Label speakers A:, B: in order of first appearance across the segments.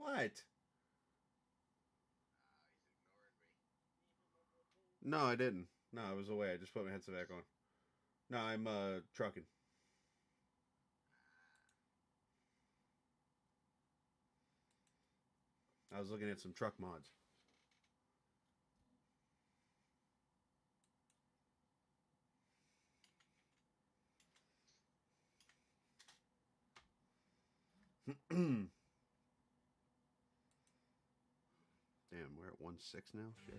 A: What?
B: He's ignoring me.
A: No, I didn't. No, I was away. I just put my headset back on. No, I'm trucking. I was looking at some truck mods. Damn, we're at 1.6 now. Shit.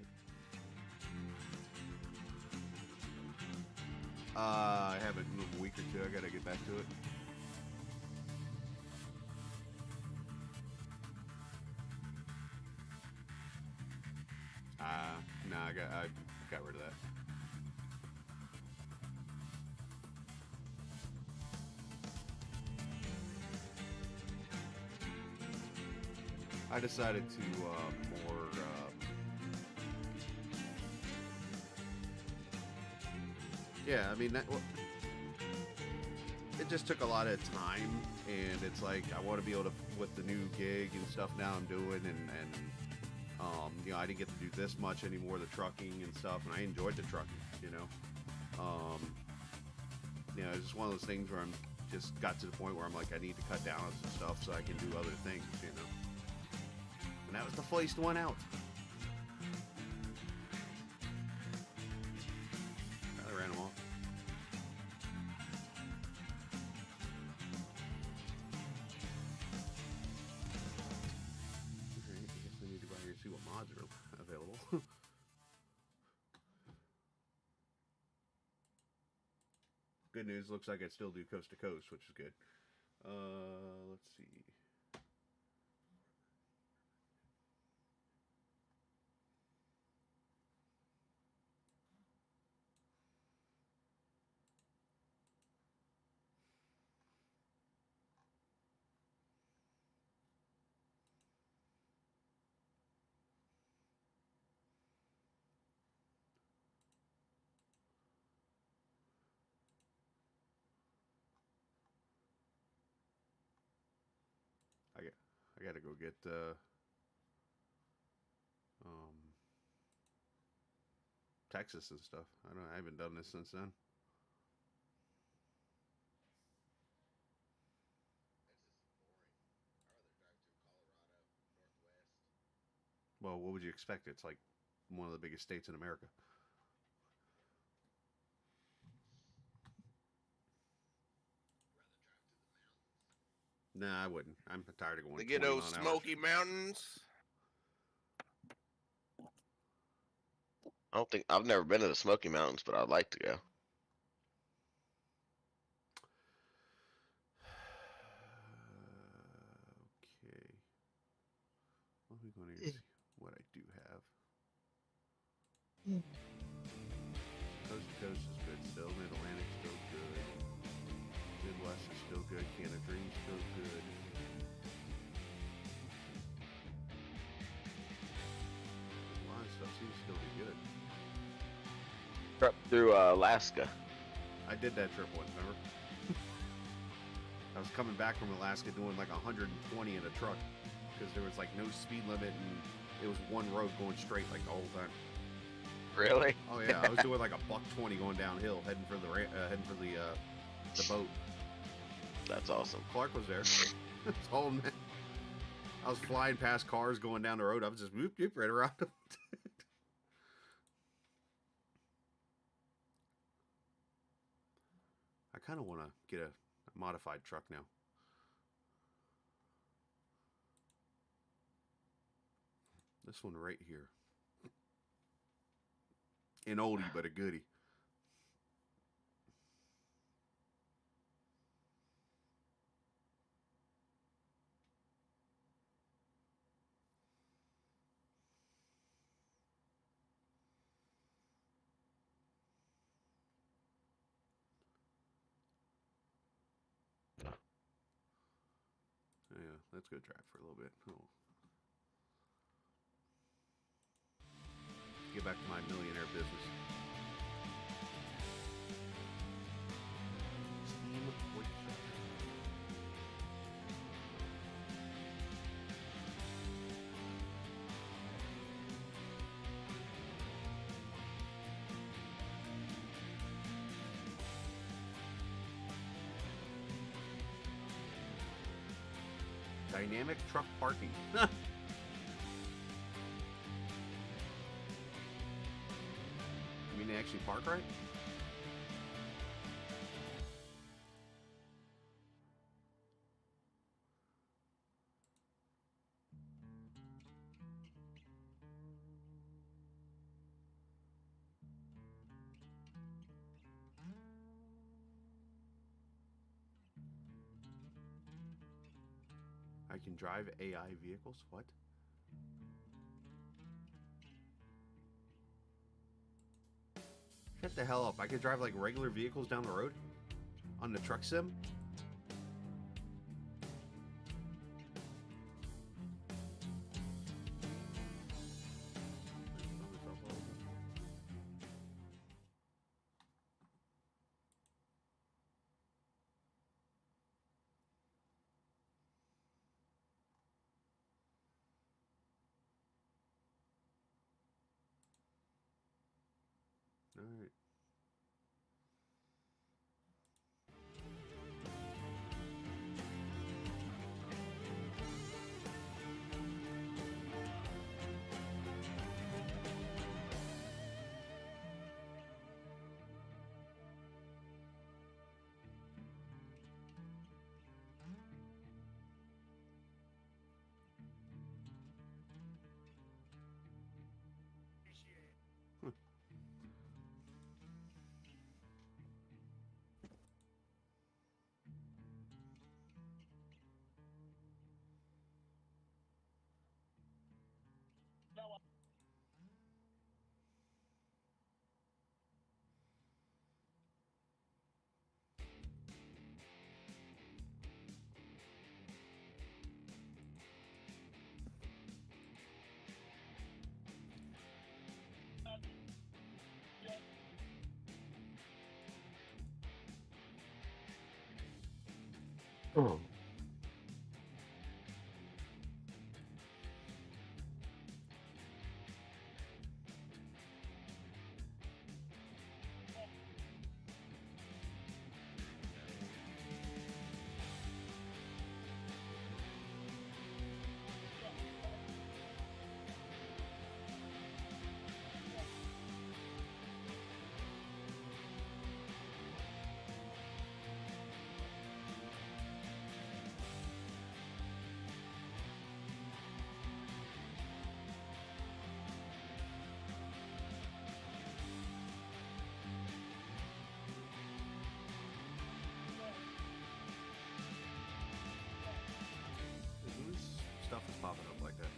A: I haven't in a week or two. I gotta get back to it. Nah, I got rid of that. I decided to more. Yeah, I mean it just took a lot of time, and it's like I want to be able to with the new gig and stuff now I'm doing, and I didn't get to do this much anymore, the trucking and stuff, and I enjoyed the trucking, um, it's just one of those things where I'm just got to the point where I'm like I need to cut down on some stuff so I can do other things, and that was the first one out. I ran them off. Alright, I guess I need to go out here and see what mods are available. Good news, looks like I still do coast to coast, which is good. Let's see. I got, I gotta go get um, Texas and stuff. I haven't done this since then.
B: Texas is boring. I'd rather drive through Colorado, Northwest.
A: Well, what would you expect? It's like one of the biggest states in America.
B: Rather drive through the mountains.
A: Nah, I wouldn't. I'm tired of
C: The
A: going
C: good
A: 20
C: old
A: mile an hour.
C: Smoky Mountains.
D: I don't think I've never been to the Smoky Mountains, but I'd like to go.
A: Okay. Let me go here and see what I do have. Coast to coast is good still. Mid Atlantic still good. Midwest is still good. Canada Dream still good. A lot of stuff seems to still be good.
D: Up through Alaska.
A: I did that trip once, remember? I was coming back from Alaska doing like 120 in a truck because there was like no speed limit and it was one road going straight like the whole time.
D: Really?
A: Oh yeah, I was doing like a $120 going downhill, heading for the boat.
D: That's awesome.
A: Clark was there. Told him. I was flying past cars going down the road. I was just whoop whoop right around them. I kind of want to get a modified truck now. This one right here. An oldie but a goodie. Yeah, let's go drive for a little bit. Oh. Get back to my millionaire business. Steam Voice. Dynamic truck parking. You mean they actually park right? I can drive AI vehicles? What? Shut the hell up. I could drive like regular vehicles down the road? On the truck sim? Alright. Oh. Whose stuff is popping up like that?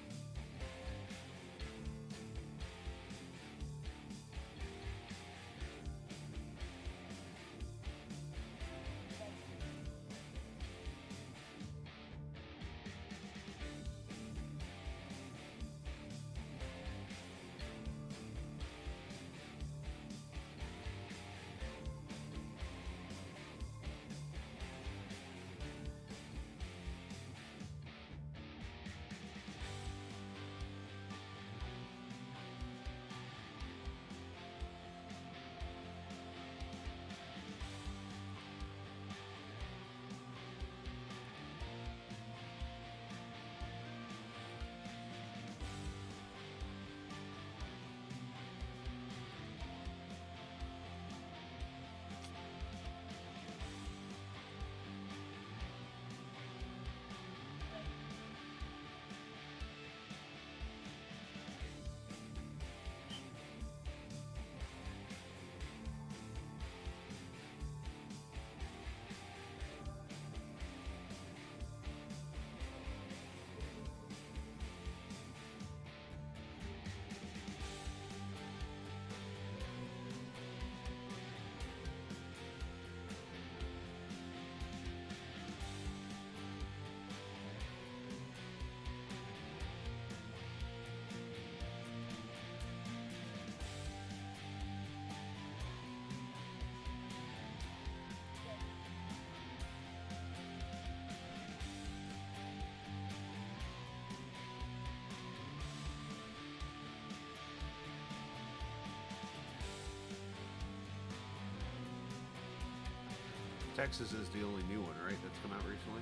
A: Texas is the only new one, right? That's come out recently.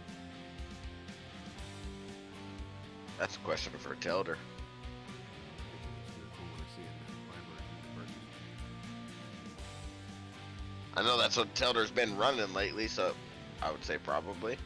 D: That's a question for Telder. I know that's what Telder's been running lately, so I would say probably.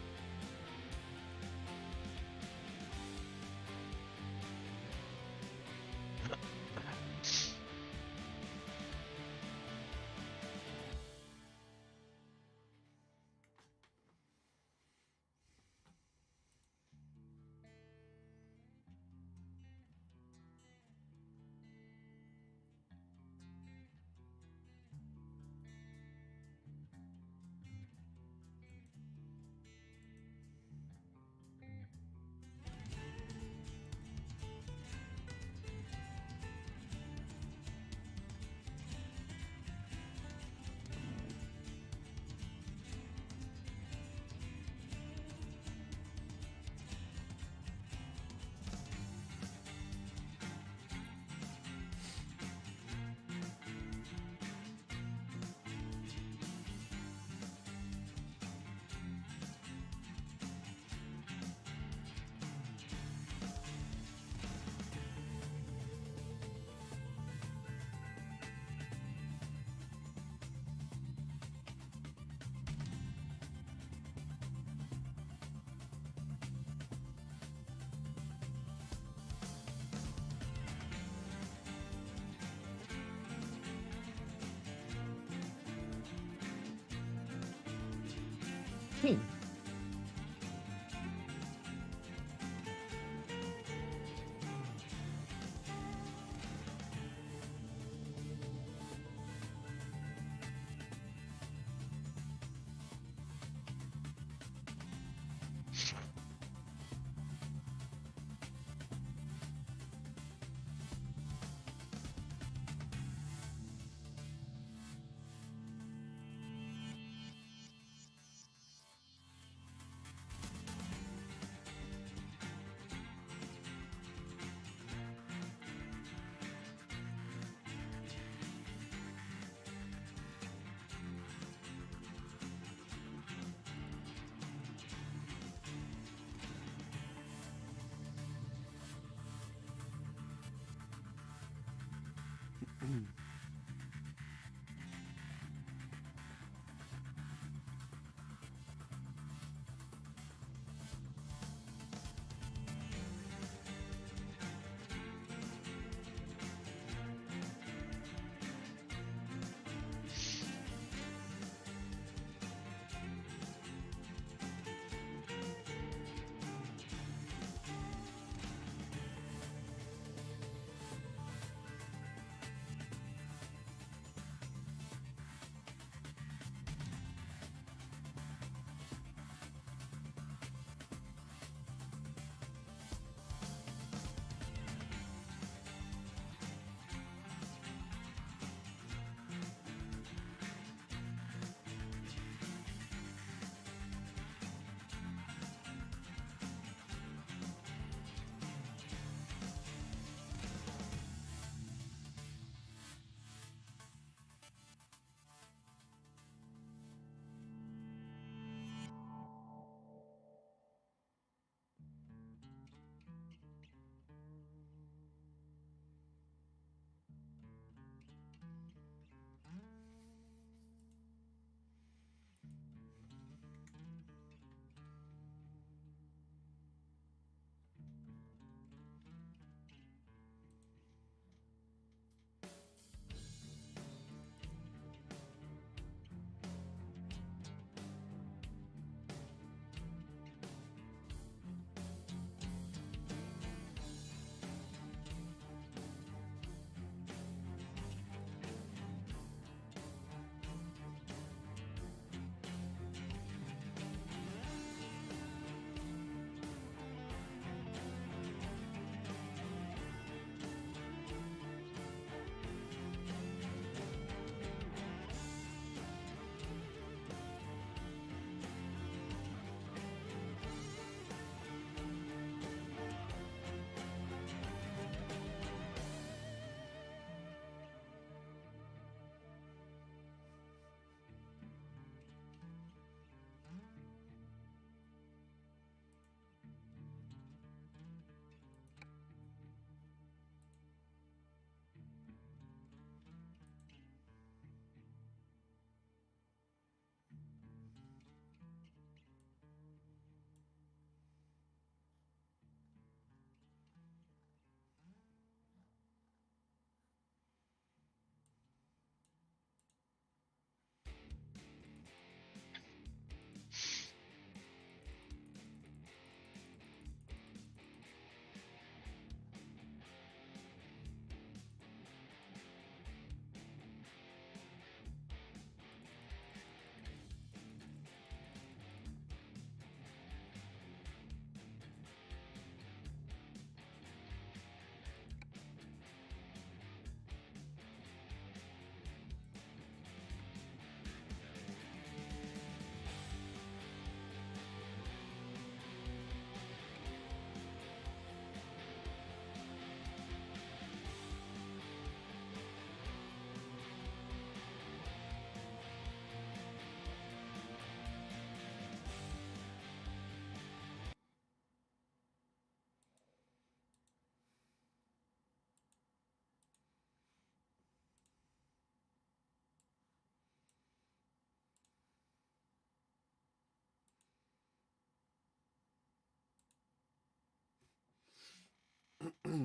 A: Okay.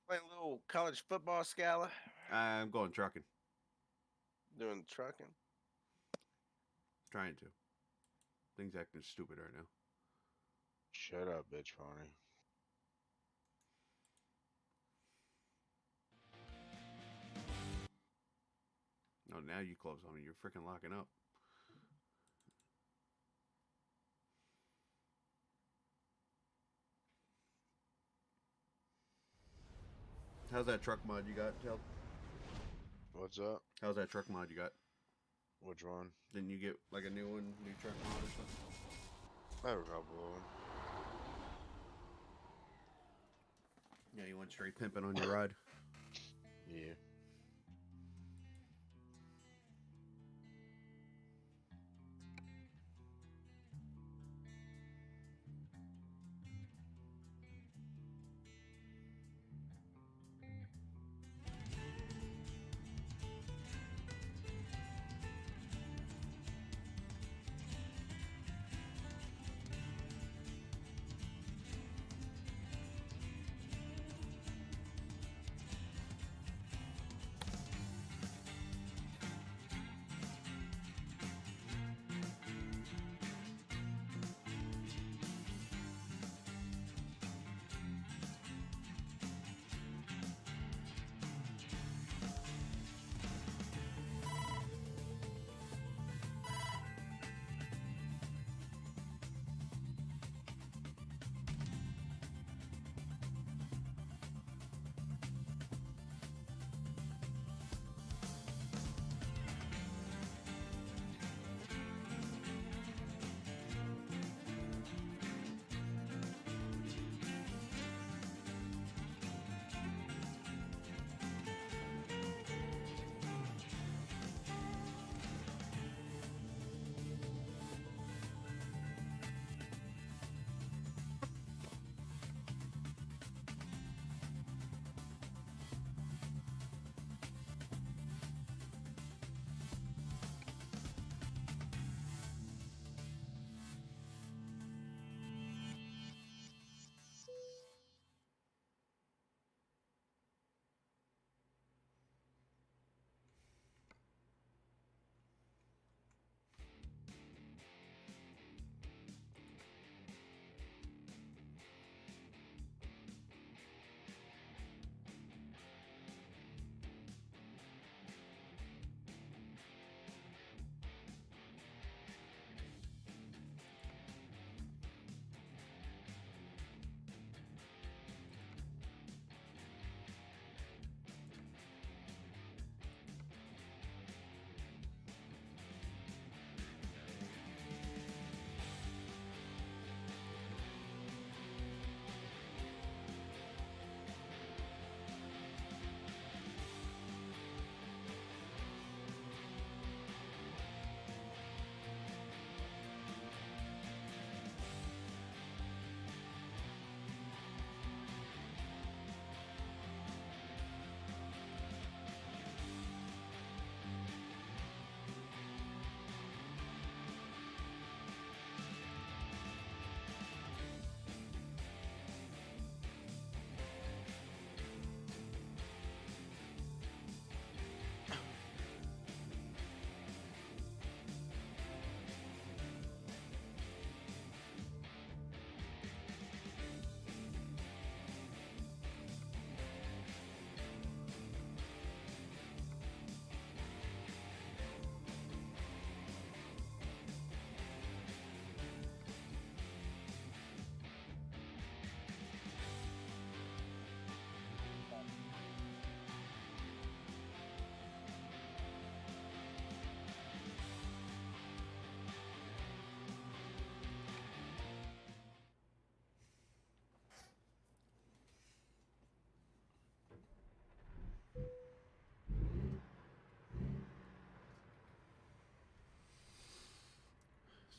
B: Playing a little college football, Scala.
A: I'm going trucking.
B: Doing trucking.
A: Trying to. Things acting stupid right now.
C: Shut up, bitch, pony.
A: Oh, now you close on me. You're freaking locking up. How's that truck mod you got, Tel?
C: What's up?
A: How's that truck mod you got?
C: Which one?
A: Didn't you get like a new one, new truck mod or something?
C: I have a couple of them.
A: Yeah, you went straight pimping on your ride.
C: Yeah.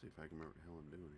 A: see if I can remember what the hell I'm doing here.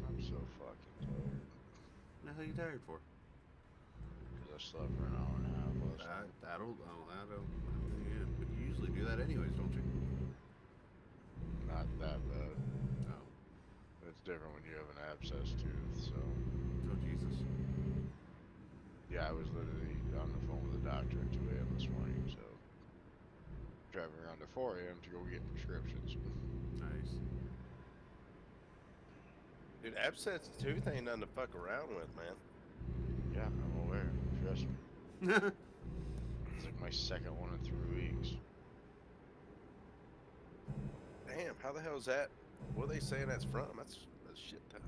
C: I'm so fucking tired.
A: What the hell are you tired for?
C: Because I slept for an hour and a half last night.
A: That'll. Yeah, but you usually do that anyways, don't you?
C: Not that bad.
A: Oh.
C: It's different when you have an abscess tooth, so.
A: Oh Jesus.
C: Yeah, I was literally on the phone with the doctor at 2 a.m. this morning, so. Driving around to 4 a.m. to go get prescriptions.
A: Nice.
B: Dude, abscess tooth ain't nothing to fuck around with, man.
C: Yeah, I'm aware. Trust me. It's like my second one in 3 weeks.
B: Damn, how the hell is that? What are they saying that's from? That's shit ton.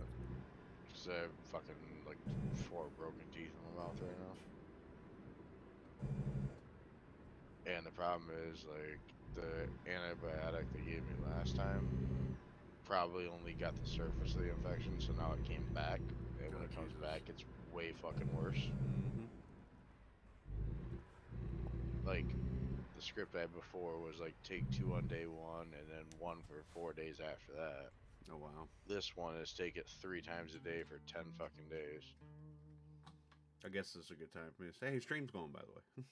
C: Because I have fucking like 4 broken teeth in my mouth right now. And the problem is, like, the antibiotic they gave me last time probably only got the surface of the infection, so now it came back. And when
A: Oh,
C: it comes
A: Jesus.
C: back, it's way fucking worse.
A: Mm-hmm.
C: Like, the script I had before was like take 2 on day 1 and then 1 for 4 days after that.
A: Oh wow.
C: This one is take it 3 times a day for 10 fucking days.
A: I guess this is a good time for me to say, hey, stream's going, by the way.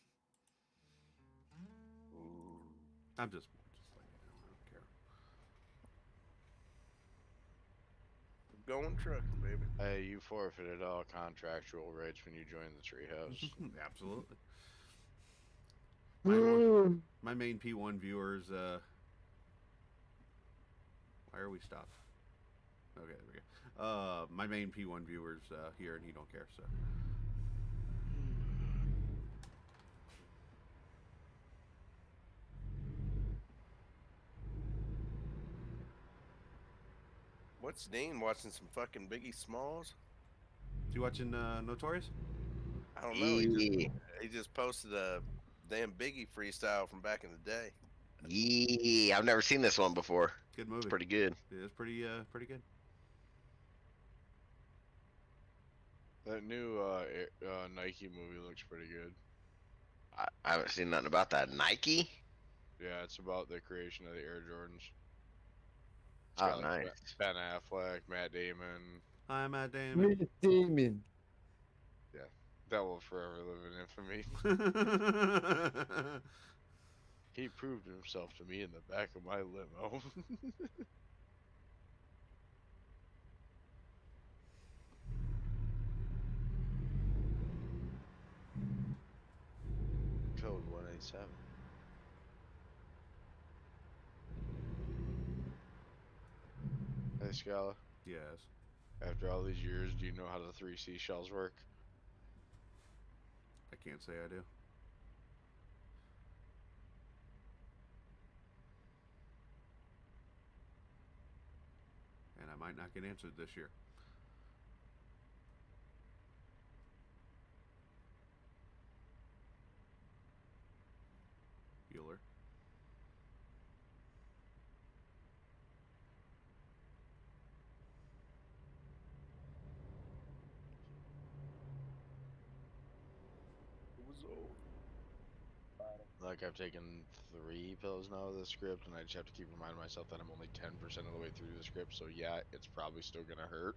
C: Ooh.
A: I'm just like, you know, I don't care.
B: Going trucking, baby.
C: Hey, you forfeited all contractual rights when you joined the treehouse.
A: Absolutely. My main P1 viewers, why are we stopped? Okay, there we go. My main P1 viewers here, and he don't care, so.
B: What's Dean watching some fucking Biggie Smalls?
A: You watching Notorious?
B: I don't know.
D: Yeah.
B: He just posted a damn Biggie freestyle from back in the day.
D: Yeah. I've never seen this one before.
A: Good
D: It's
A: movie.
D: pretty good.
A: It is pretty good.
C: That new Nike movie looks pretty good.
D: I haven't seen nothing about that. Nike?
C: Yeah, it's about the creation of the Air Jordans. It's
D: Oh,
C: got like
D: nice.
C: Ben Affleck, Matt Damon.
A: Hi, Matt Damon.
E: Matt Damon.
C: Yeah, that will forever live in infamy. He proved himself to me in the back of my limo. Code 187. Hey, Scala.
A: Yes.
C: After all these years, do you know how the 3 seashells work?
A: I can't say I do. And I might not get answered this year. Bueller.
B: It was old.
C: Like, I've taken 3 pills now of the script, and I just have to keep reminding myself that I'm only 10% of the way through the script, so yeah, it's probably still gonna hurt.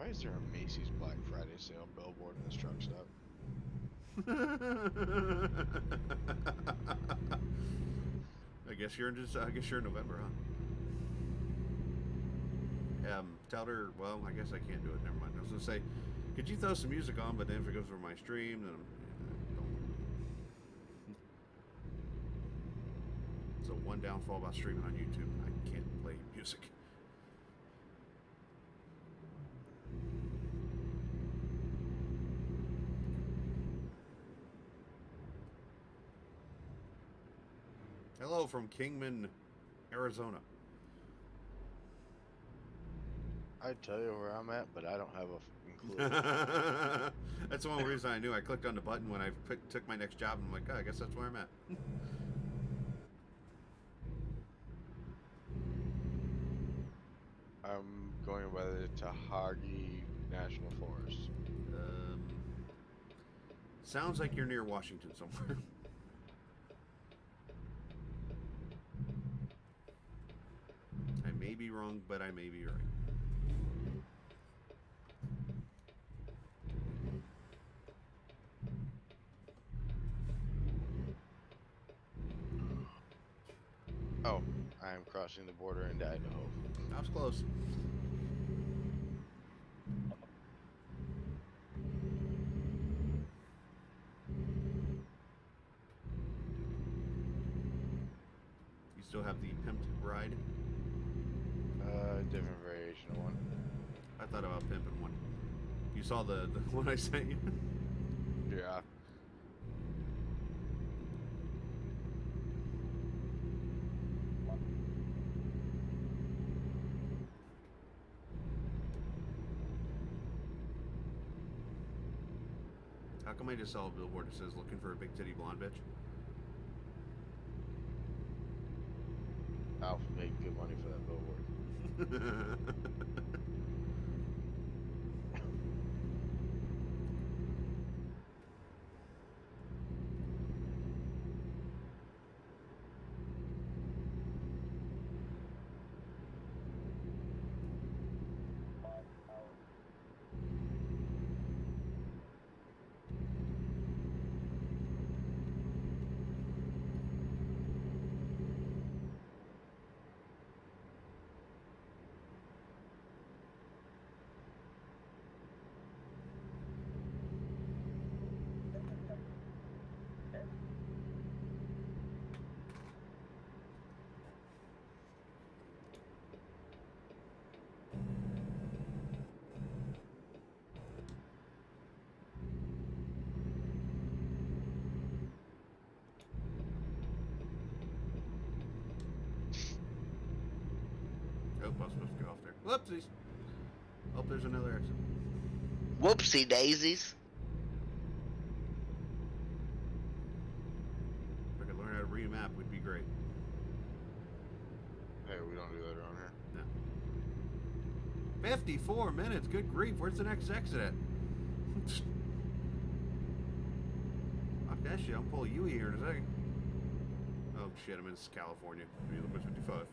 C: Why is there a Macy's Black Friday sale billboard in this truck stop?
A: I guess you're in November, huh? Tell her. Well, I guess I can't do it. Never mind. I was gonna say, could you throw some music on? But then if it goes over my stream, then it's a one downfall about streaming on YouTube. I can't play music. Hello from Kingman, Arizona.
C: I'd tell you where I'm at, but I don't have a fucking clue.
A: That's the one reason I knew. I clicked on the button when I took my next job, and I'm like, oh, I guess that's where I'm at.
C: I'm going by the Tahagi National Forest.
A: Sounds like you're near Washington somewhere. I may be wrong, but I may be right.
C: Oh, I am crossing the border into Idaho.
A: That was close. You still have the pimped ride?
C: Different variation of one.
A: I thought about pimping one. You saw the one I sent you?
C: Yeah.
A: How come I just saw a billboard that says looking for a big titty blonde bitch?
C: I'll make good money for that billboard.
A: Oh, I was supposed to go off there. Whoopsies. Oh, there's another exit.
D: Whoopsie daisies.
A: If I could learn how to remap, would be great.
C: Hey, we don't do that around here.
A: No. 54 minutes. Good grief. Where's the next exit at? Fuck that shit. I'll pull you here in a second. Oh shit, I'm in California. Maybe look 55.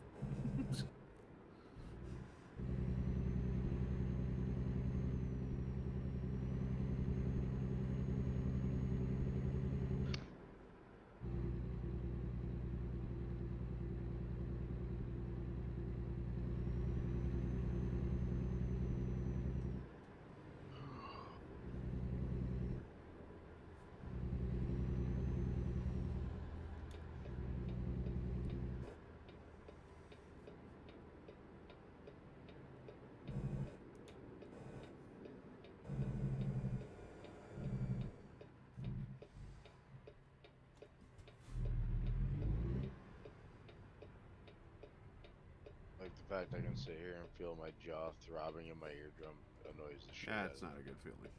C: Like the fact I can sit here and feel my jaw throbbing in my eardrum annoys the shit out of
A: That's
C: me.
A: not a good feeling.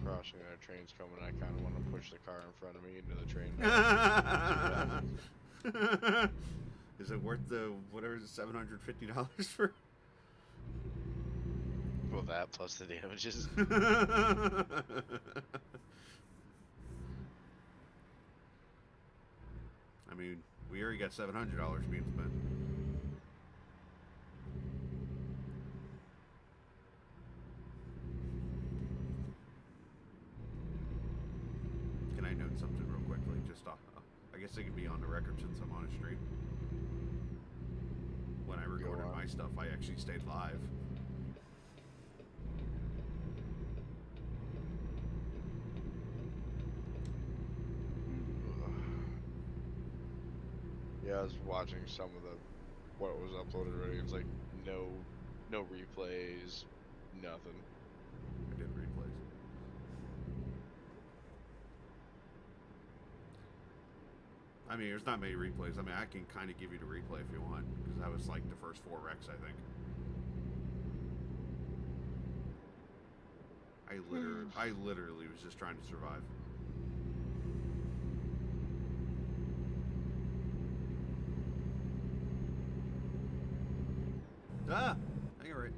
C: crossing and a train's coming, I kind of want to push the car in front of me into the train. See what happens.
A: Is it worth the whatever is it, $750 for?
C: Well, that plus the damages.
A: I mean, we already got $700 being spent. Can I note something real quickly? Just I guess it can be on the record since I'm on a stream. When I recorded my stuff, I actually stayed live.
C: Yeah, I was watching some of the what was uploaded already. It's like no replays, nothing.
A: I did replays. I mean, there's not many replays. I mean, I can kind of give you the replay if you want, because that was like the first 4 wrecks, I think. I literally was just trying to survive. Ah, you're right.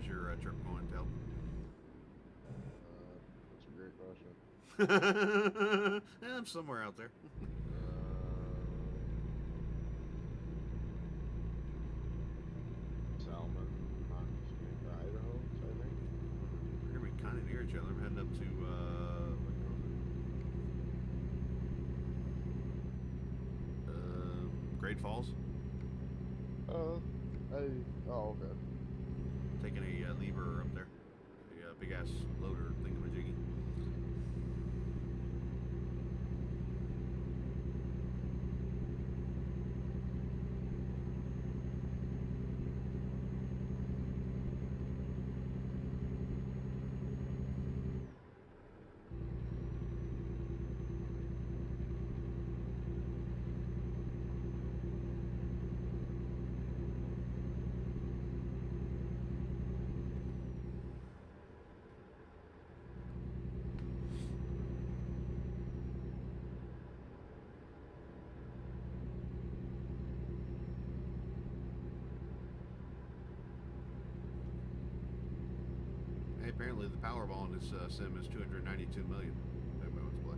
A: is your trip going, Tel?
C: That's a great question.
A: I'm somewhere out there.
C: Salmon, Montana, Idaho, I think.
A: We're gonna be kind of near each other. I'm heading up to what the hell is it? Great Falls.
C: Oh, okay.
A: Taking a lever up there, a big ass loader thingamajiggy. Hey, apparently the Powerball in this sim is 292 million. Everybody wants to play.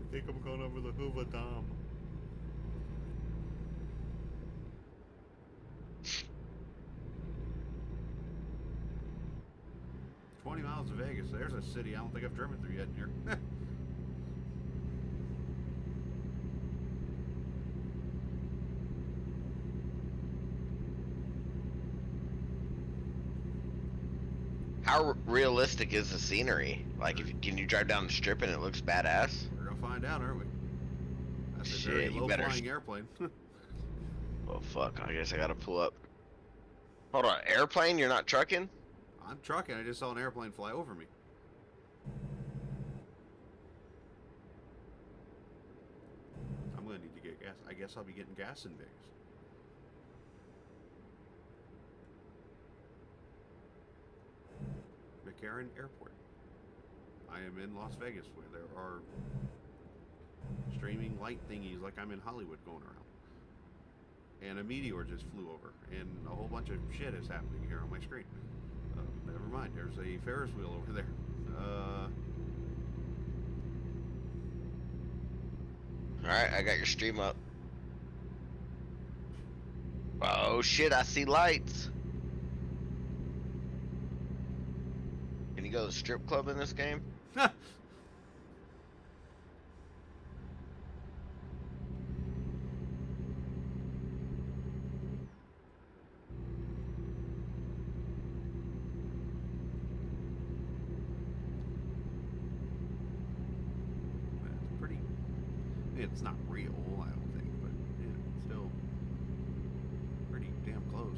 A: I think I'm going over the Hoover Dam. $20 to Vegas. There's a city I don't think I've driven through yet in here.
D: How realistic is the scenery? Like, can you drive down the strip and it looks badass?
A: We're gonna find out, aren't we? That's a very
D: Shit, you
A: low
D: better
A: flying airplane.
D: Well, fuck. I guess I gotta pull up. Hold on, airplane? You're not trucking?
A: I'm trucking. I just saw an airplane fly over me. I'm gonna need to get gas. I guess I'll be getting gas in Vegas. McCarran Airport. I am in Las Vegas where there are streaming light thingies like I'm in Hollywood going around. And a meteor just flew over, and a whole bunch of shit is happening here on my screen. Never mind, there's a Ferris wheel over there.
D: Alright, I got your stream up. Oh shit, I see lights. Can you go to the strip club in this game?
A: It's pretty. It's not real, I don't think, but yeah, it's still pretty damn close.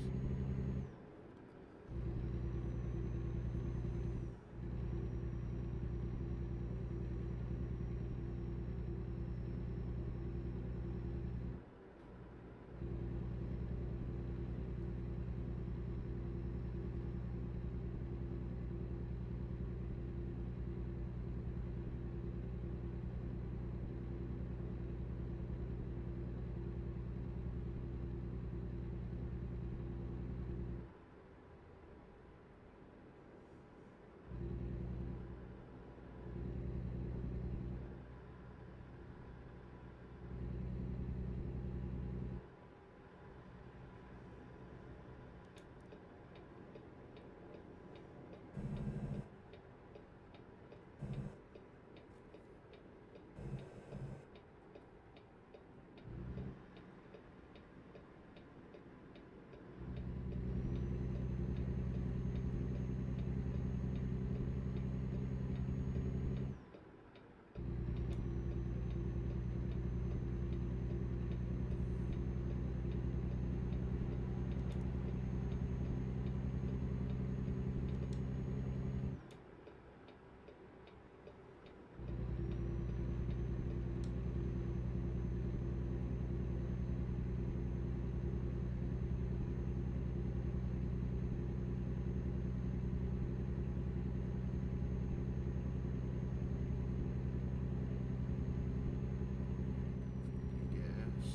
A: Yes.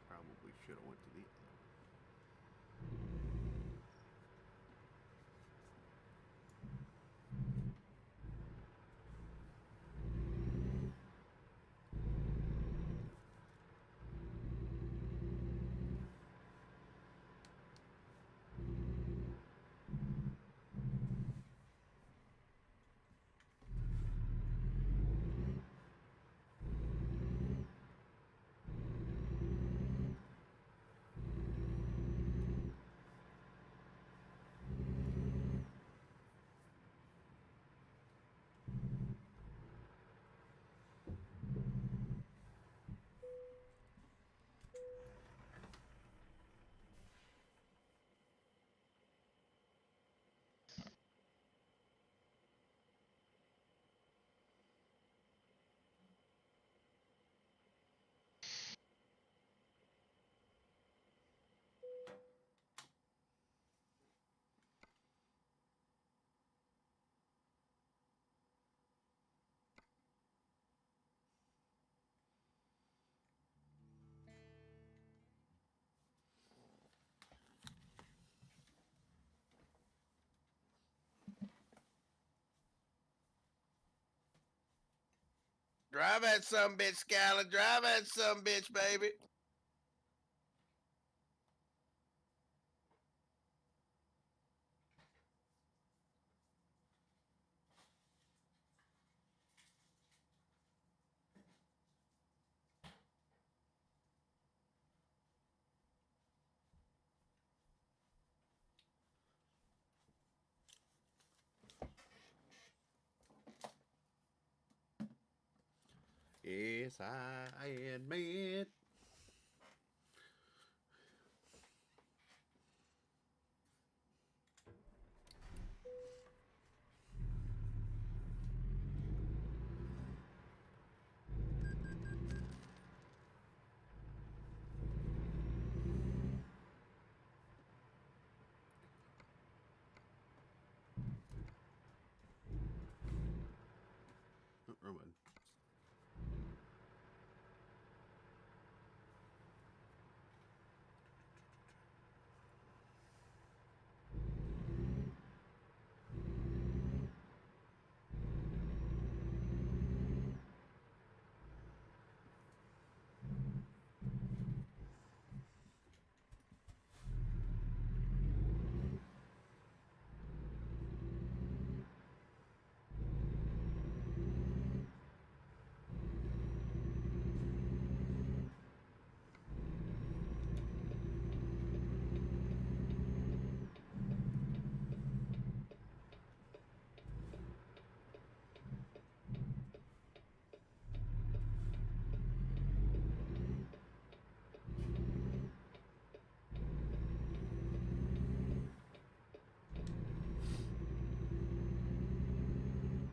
A: Probably should have went to the.
B: Drive that some bitch, Skylar. Drive that some bitch, baby.
A: Yes, I admit. Oh, wrong button.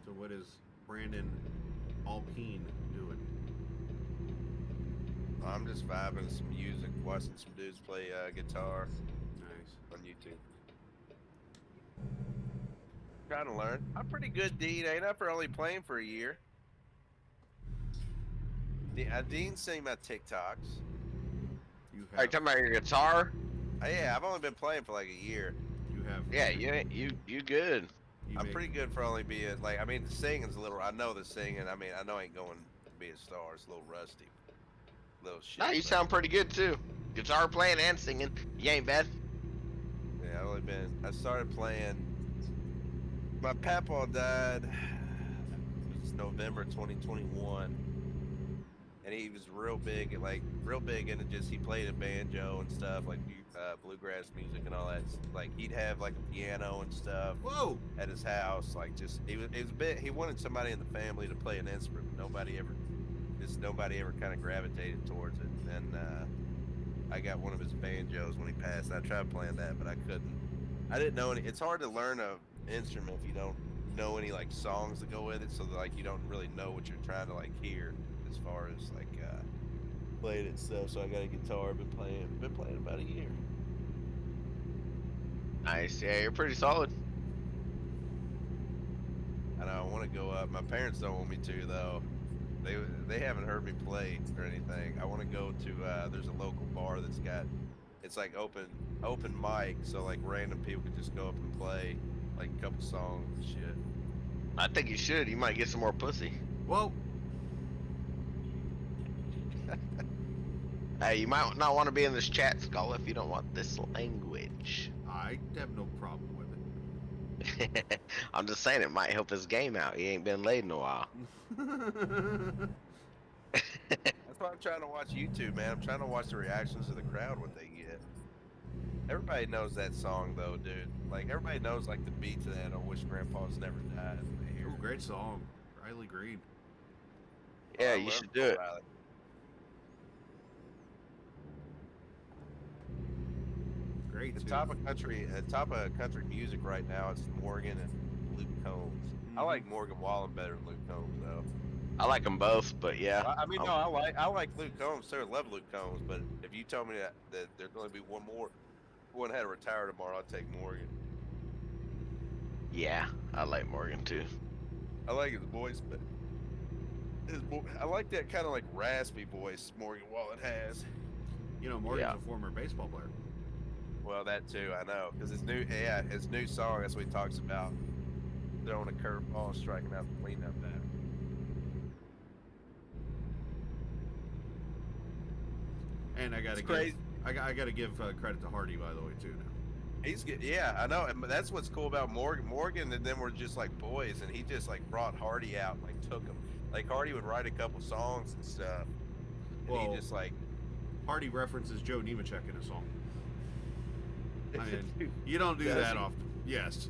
A: So what is Brandon Alpine doing?
B: I'm just vibing to some music, watching some dudes play guitar
A: Nice.
B: on YouTube. Trying to learn. I'm pretty good, Dean. Ain't I for only playing for a year? Dean's seen my TikToks.
A: You
D: Are you
A: have.
D: talking about your guitar?
B: Yeah, I've only been playing for like a year.
A: You have.
D: Yeah, you good.
A: You
B: I'm
A: make-
B: pretty good for only being like. I mean, the singing's a little. I know the singing. I mean, I know I ain't going to be a star. It's a little rusty. Little shit.
D: No, you
B: but-
D: sound pretty good too. Guitar playing and singing. You ain't bad.
B: Yeah, I've only been. I started playing. My papa died. It was November 2021, and he was real big, real big into just he played a banjo and stuff like bluegrass music and all that. Like he'd have like a piano and stuff
A: Whoa!
B: at his house. Like just it was a bit. He wanted somebody in the family to play an instrument. But nobody ever kind of gravitated towards it. And I got one of his banjos when he passed. I tried playing that, but I couldn't. I didn't know any. It's hard to learn a instrument if you don't know any like songs that go with it. So that, like you don't really know what you're trying to like hear as far as like playing it stuff. So I got a guitar. Been playing about a year.
D: Nice. Yeah, you're pretty solid.
B: I know I want to go up. My parents don't want me to though. They haven't heard me play or anything. I want to go to there's a local bar that's got it's like open mic, so like random people could just go up and play like a couple songs and shit.
D: I think you should. You might get some more pussy.
A: Whoa!
D: Hey, you might not want to be in this chat, Skull, if you don't want this language.
A: I have no problem with it.
D: I'm just saying it might help his game out. He ain't been laid in a while.
B: That's why I'm trying to watch YouTube, man. I'm trying to watch the reactions of the crowd, what they get. Everybody knows that song though, dude. Like everybody knows like the beat to that. I wish Grandpa's never died. They hear
A: Ooh,
B: it.
A: great song. Riley Green.
D: Yeah,
B: I
D: you
B: love
D: should do it.
B: Riley.
A: Great.
B: The
A: too.
B: top of country music right now is Morgan and Luke Combs. I
A: Mhm.
B: like Morgan Wallen better than Luke Combs though.
D: I like them both, but yeah.
B: I mean, no, I like Luke Combs too. I love Luke Combs, but if you told me that there's going to be one had to retire tomorrow, I'd take Morgan.
D: Yeah, I like Morgan too.
B: I like his voice, but I like that kind of like raspy voice Morgan Wallen has.
A: You know, Morgan's
D: Yeah.
A: a former baseball player.
B: Well, that too, I know, because his new song, that's what he talks about, throwing a curveball, striking out the cleanup bat.
A: And I gotta
B: It's
A: give
B: crazy.
A: I gotta give credit to Hardy, by the way, too. Now.
B: He's good. Yeah, I know. And that's what's cool about Morgan. Morgan and them were just like boys, and he just like brought Hardy out, and, like took him. Like Hardy would write a couple songs and stuff, and
A: Well,
B: he just like.
A: Hardy references Joe Nemechek in a song. I mean,
B: Dude,
A: you don't do
B: Does
A: that
B: he?
A: often. Yes.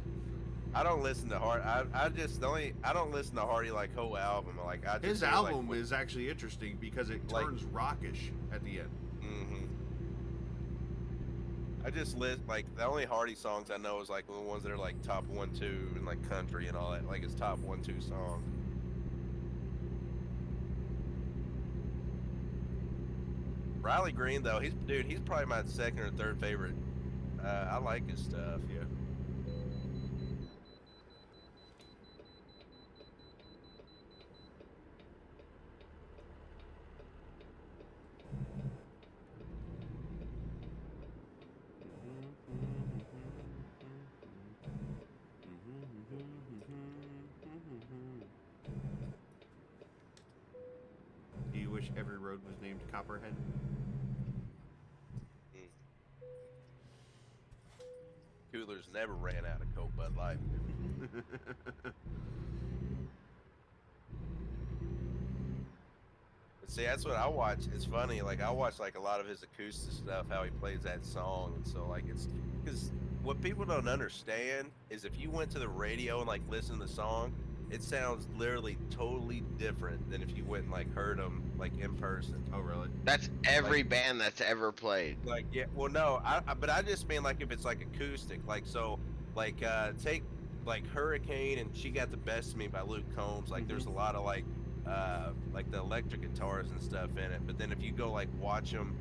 B: I don't listen to Hardy. I don't listen to Hardy like whole album. Like I just
A: His
B: feel
A: album
B: like,
A: is actually interesting because it
B: like-
A: turns rockish at the end.
B: Mm-hmm. I just list like the only Hardy songs I know is like the ones that are like top 1, 2 and like country and all that. Like his top 1, 2 songs. Riley Green though, he's probably my second or third favorite. I like his stuff.
A: Yeah. Do you wish every road was named Copperhead?
B: Coolers never ran out of Coke Bud Light. But see, that's what I watch. It's funny, like I watch like a lot of his acoustic stuff, how he plays that song, and so like it's because what people don't understand is if you went to the radio and like listened to the song, it sounds literally totally different than if you went and like heard them like in person.
A: Oh, really?
D: That's every band that's ever played.
B: Like yeah, well no, but I just mean like if it's like acoustic, like so, like take like Hurricane and She Got the Best of Me by Luke Combs. Like there's a lot of like the electric guitars and stuff in it. But then if you go like watch him,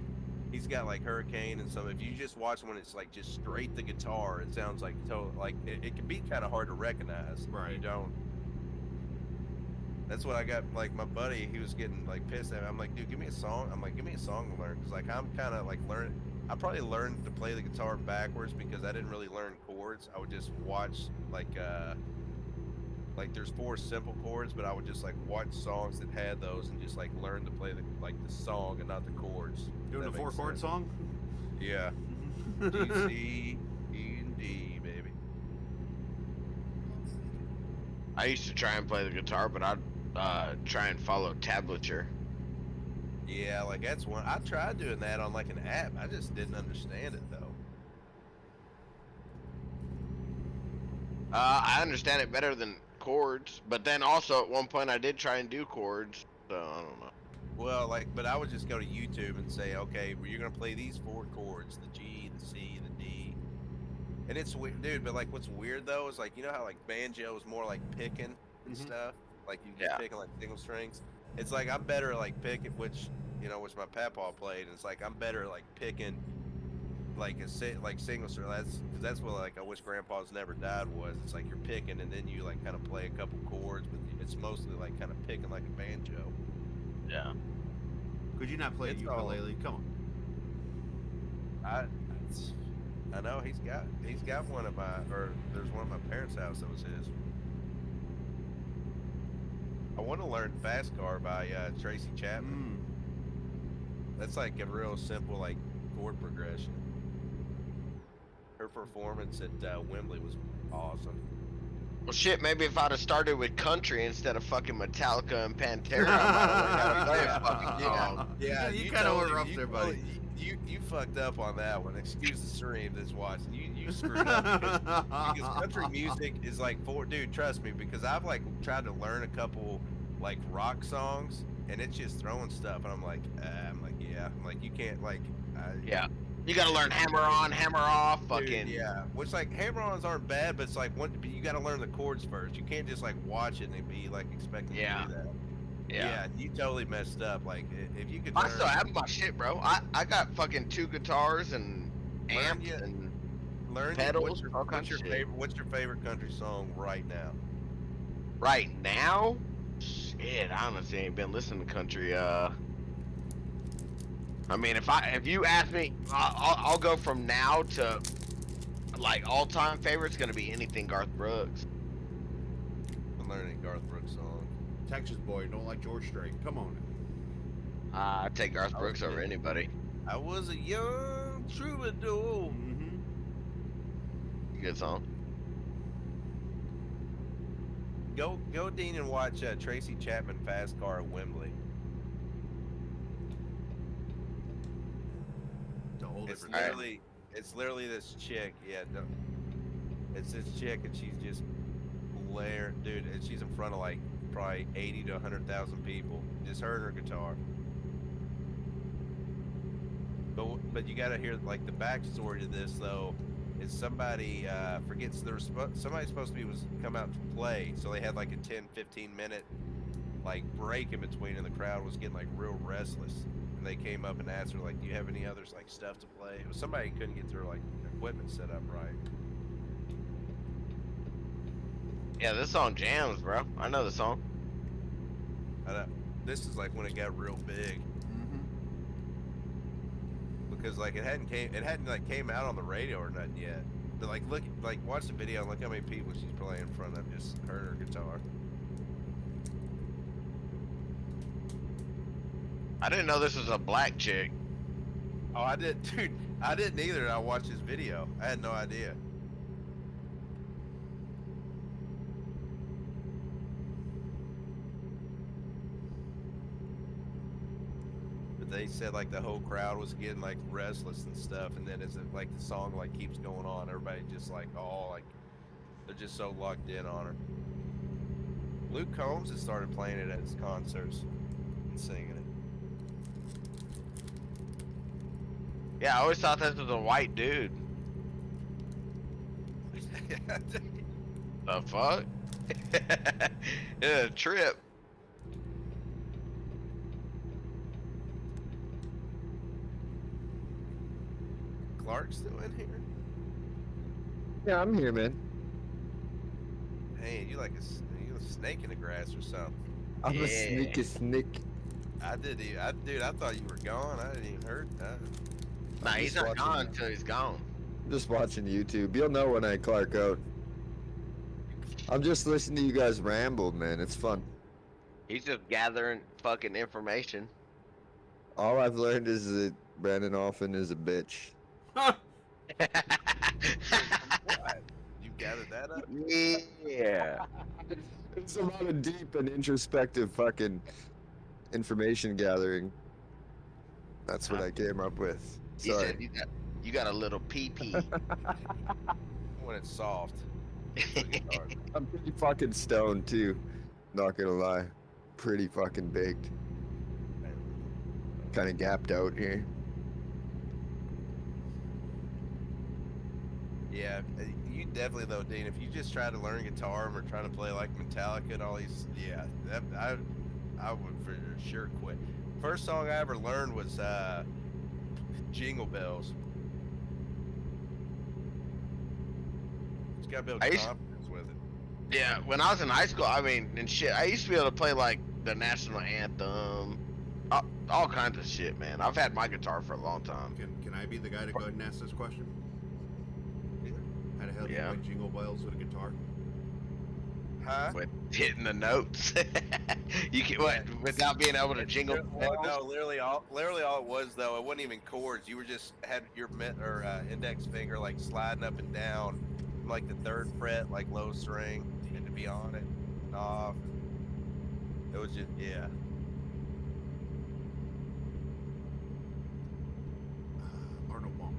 B: he's got like Hurricane and some. If you just watch when it's like just straight the guitar, it sounds like total like it can be kind of hard to recognize.
A: Right.
B: You don't. That's what I got. Like my buddy, he was getting like pissed at me. I'm like, dude, give me a song. I'm like, give me a song to learn, because like I'm kind of like learning. I probably learned to play the guitar backwards because I didn't really learn chords. I would just watch like there's 4 simple chords, but I would just like watch songs that had those and just like learn to play the song and not the chords.
A: Doing a 4-chord song?
B: Yeah. G, C, E, and D, baby.
D: I used to try and play the guitar, but I'd try and follow tablature.
B: Yeah, like that's one. I tried doing that on like an app. I just didn't understand it though.
D: I understand it better than chords, but then also at one point I did try and do chords, so I don't know.
B: Well, like, but I would just go to YouTube and say, okay, well, you're gonna play these 4 chords: the G, the C, the D. And it's weird, dude. But like, what's weird though is like, you know how like banjo is more like picking and stuff, like you just picking like single strings. It's like I'm better at like picking, which my papaw played. And it's like I'm better at like picking like single string. That's what like I wish Grandpa's Never Died was. It's like you're picking and then you like kind of play a couple chords, but it's mostly like kind of picking like a banjo.
D: Yeah.
A: Could you not play a
B: It's
A: ukulele? Come on.
B: I know he's got one of there's one at my parents' house that was his. I want to learn Fast Car by Tracy Chapman. That's like a real simple like chord progression. Her performance at Wembley was awesome.
D: Well, shit, maybe if I'd have started with country instead of fucking Metallica and Pantera, I might have learned how to play a fucking song.
B: Yeah,
A: you kind of were rough there, buddy.
B: You fucked up on that one. Excuse the stream that's watching. You screwed up because country music is like dude, trust me, because I've like tried to learn a couple like rock songs and it's just throwing stuff and I'm like you can't like
D: Yeah. You gotta learn hammer on, hammer off, fucking.
B: Dude, yeah. Which like hammer-ons aren't bad, but it's like you gotta learn the chords first. You can't just like watch it and be like expecting to do that. Yeah, you totally messed up. Like if you could.
D: I still have my shit, bro. I got fucking 2 guitars and amps and pedals.
B: What's your favorite country song right now?
D: Right now, shit, I honestly ain't been listening to country. I mean, if you ask me, I'll go from now to like all-time favorite's gonna be anything Garth Brooks.
B: I'm learning Garth Brooks song.
A: Texas boy, don't like George Strait. Come on.
D: I take Garth Brooks over anybody.
B: I was a young troubadour.
D: Good song.
B: Go, Dean, and watch Tracy Chapman Fast Car at Wembley. It's literally this chick. Yeah, It's this chick, and she's just blaring, dude, and she's in front of like probably 80 to 100,000 people. Just her and her guitar. But you gotta hear like the backstory to this though. Is somebody forgets somebody supposed to be was come out to play, so they had like a 10-15 minute like break in between, and the crowd was getting like real restless, and they came up and asked her like, do you have any others like stuff to play? It was somebody who couldn't get their like equipment set up right.
D: Yeah, this song jams, bro. I know the song.
B: I know. This is like when it got real big. Because like it hadn't like came out on the radio or nothing yet. But like watch the video and look how many people she's playing in front of, just her and her guitar.
D: I didn't know this was a black chick.
B: Oh, I didn't either. I watched this video. I had no idea. They said like the whole crowd was getting like restless and stuff, and then as it like the song like keeps going on, everybody just like like they're just so locked in on her. Luke Combs has started playing it at his concerts and singing it.
D: Yeah, I always thought this was a white dude. The fuck? Yeah, a trip.
B: Clark's still in here?
E: Yeah, I'm here, man.
B: Hey, you like you a snake in the grass or something?
E: I'm
D: Yeah.
E: a sneaky snake.
B: Dude, I thought you were gone. I didn't even heard that.
D: Nah,
E: I'm
D: he's
E: just
D: not
E: watching
D: gone
E: it.
D: until he's gone.
E: I'm just watching YouTube. You'll know when I Clark out. I'm just listening to you guys ramble, man. It's fun.
D: He's just gathering fucking information.
E: All I've learned is that Brandon Olfen is a bitch.
B: What? You gathered that up?
D: Yeah.
E: It's a lot of deep and introspective fucking information gathering. That's what I came up with.
D: He
E: Sorry.
D: said you got a little pee-pee.
B: When it's soft.
E: I'm pretty fucking stoned too. Not gonna lie. Pretty fucking baked. Kind of gapped out here.
B: Yeah, you definitely though, Dean. If you just try to learn guitar or try to play like Metallica and all these, yeah, I would for sure quit. First song I ever learned was Jingle Bells. Just gotta build
D: I used-
B: confidence with it.
D: Yeah, when I was in high school, I mean, and shit, I used to be able to play like the national anthem, all kinds of shit, man. I've had my guitar for a long time.
A: Can I be the guy to go ahead and ask this question? How the hell do you
D: Yeah.
A: play Jingle Bells with a guitar?
B: Huh?
D: With hitting the notes, you can what without being able to jingle.
B: Well, no, literally all it was though, it wasn't even chords. You were just had your index finger like sliding up and down, from, like the 3rd fret, like low string, and to be on it, and off. It was just
A: Arnold Palmer.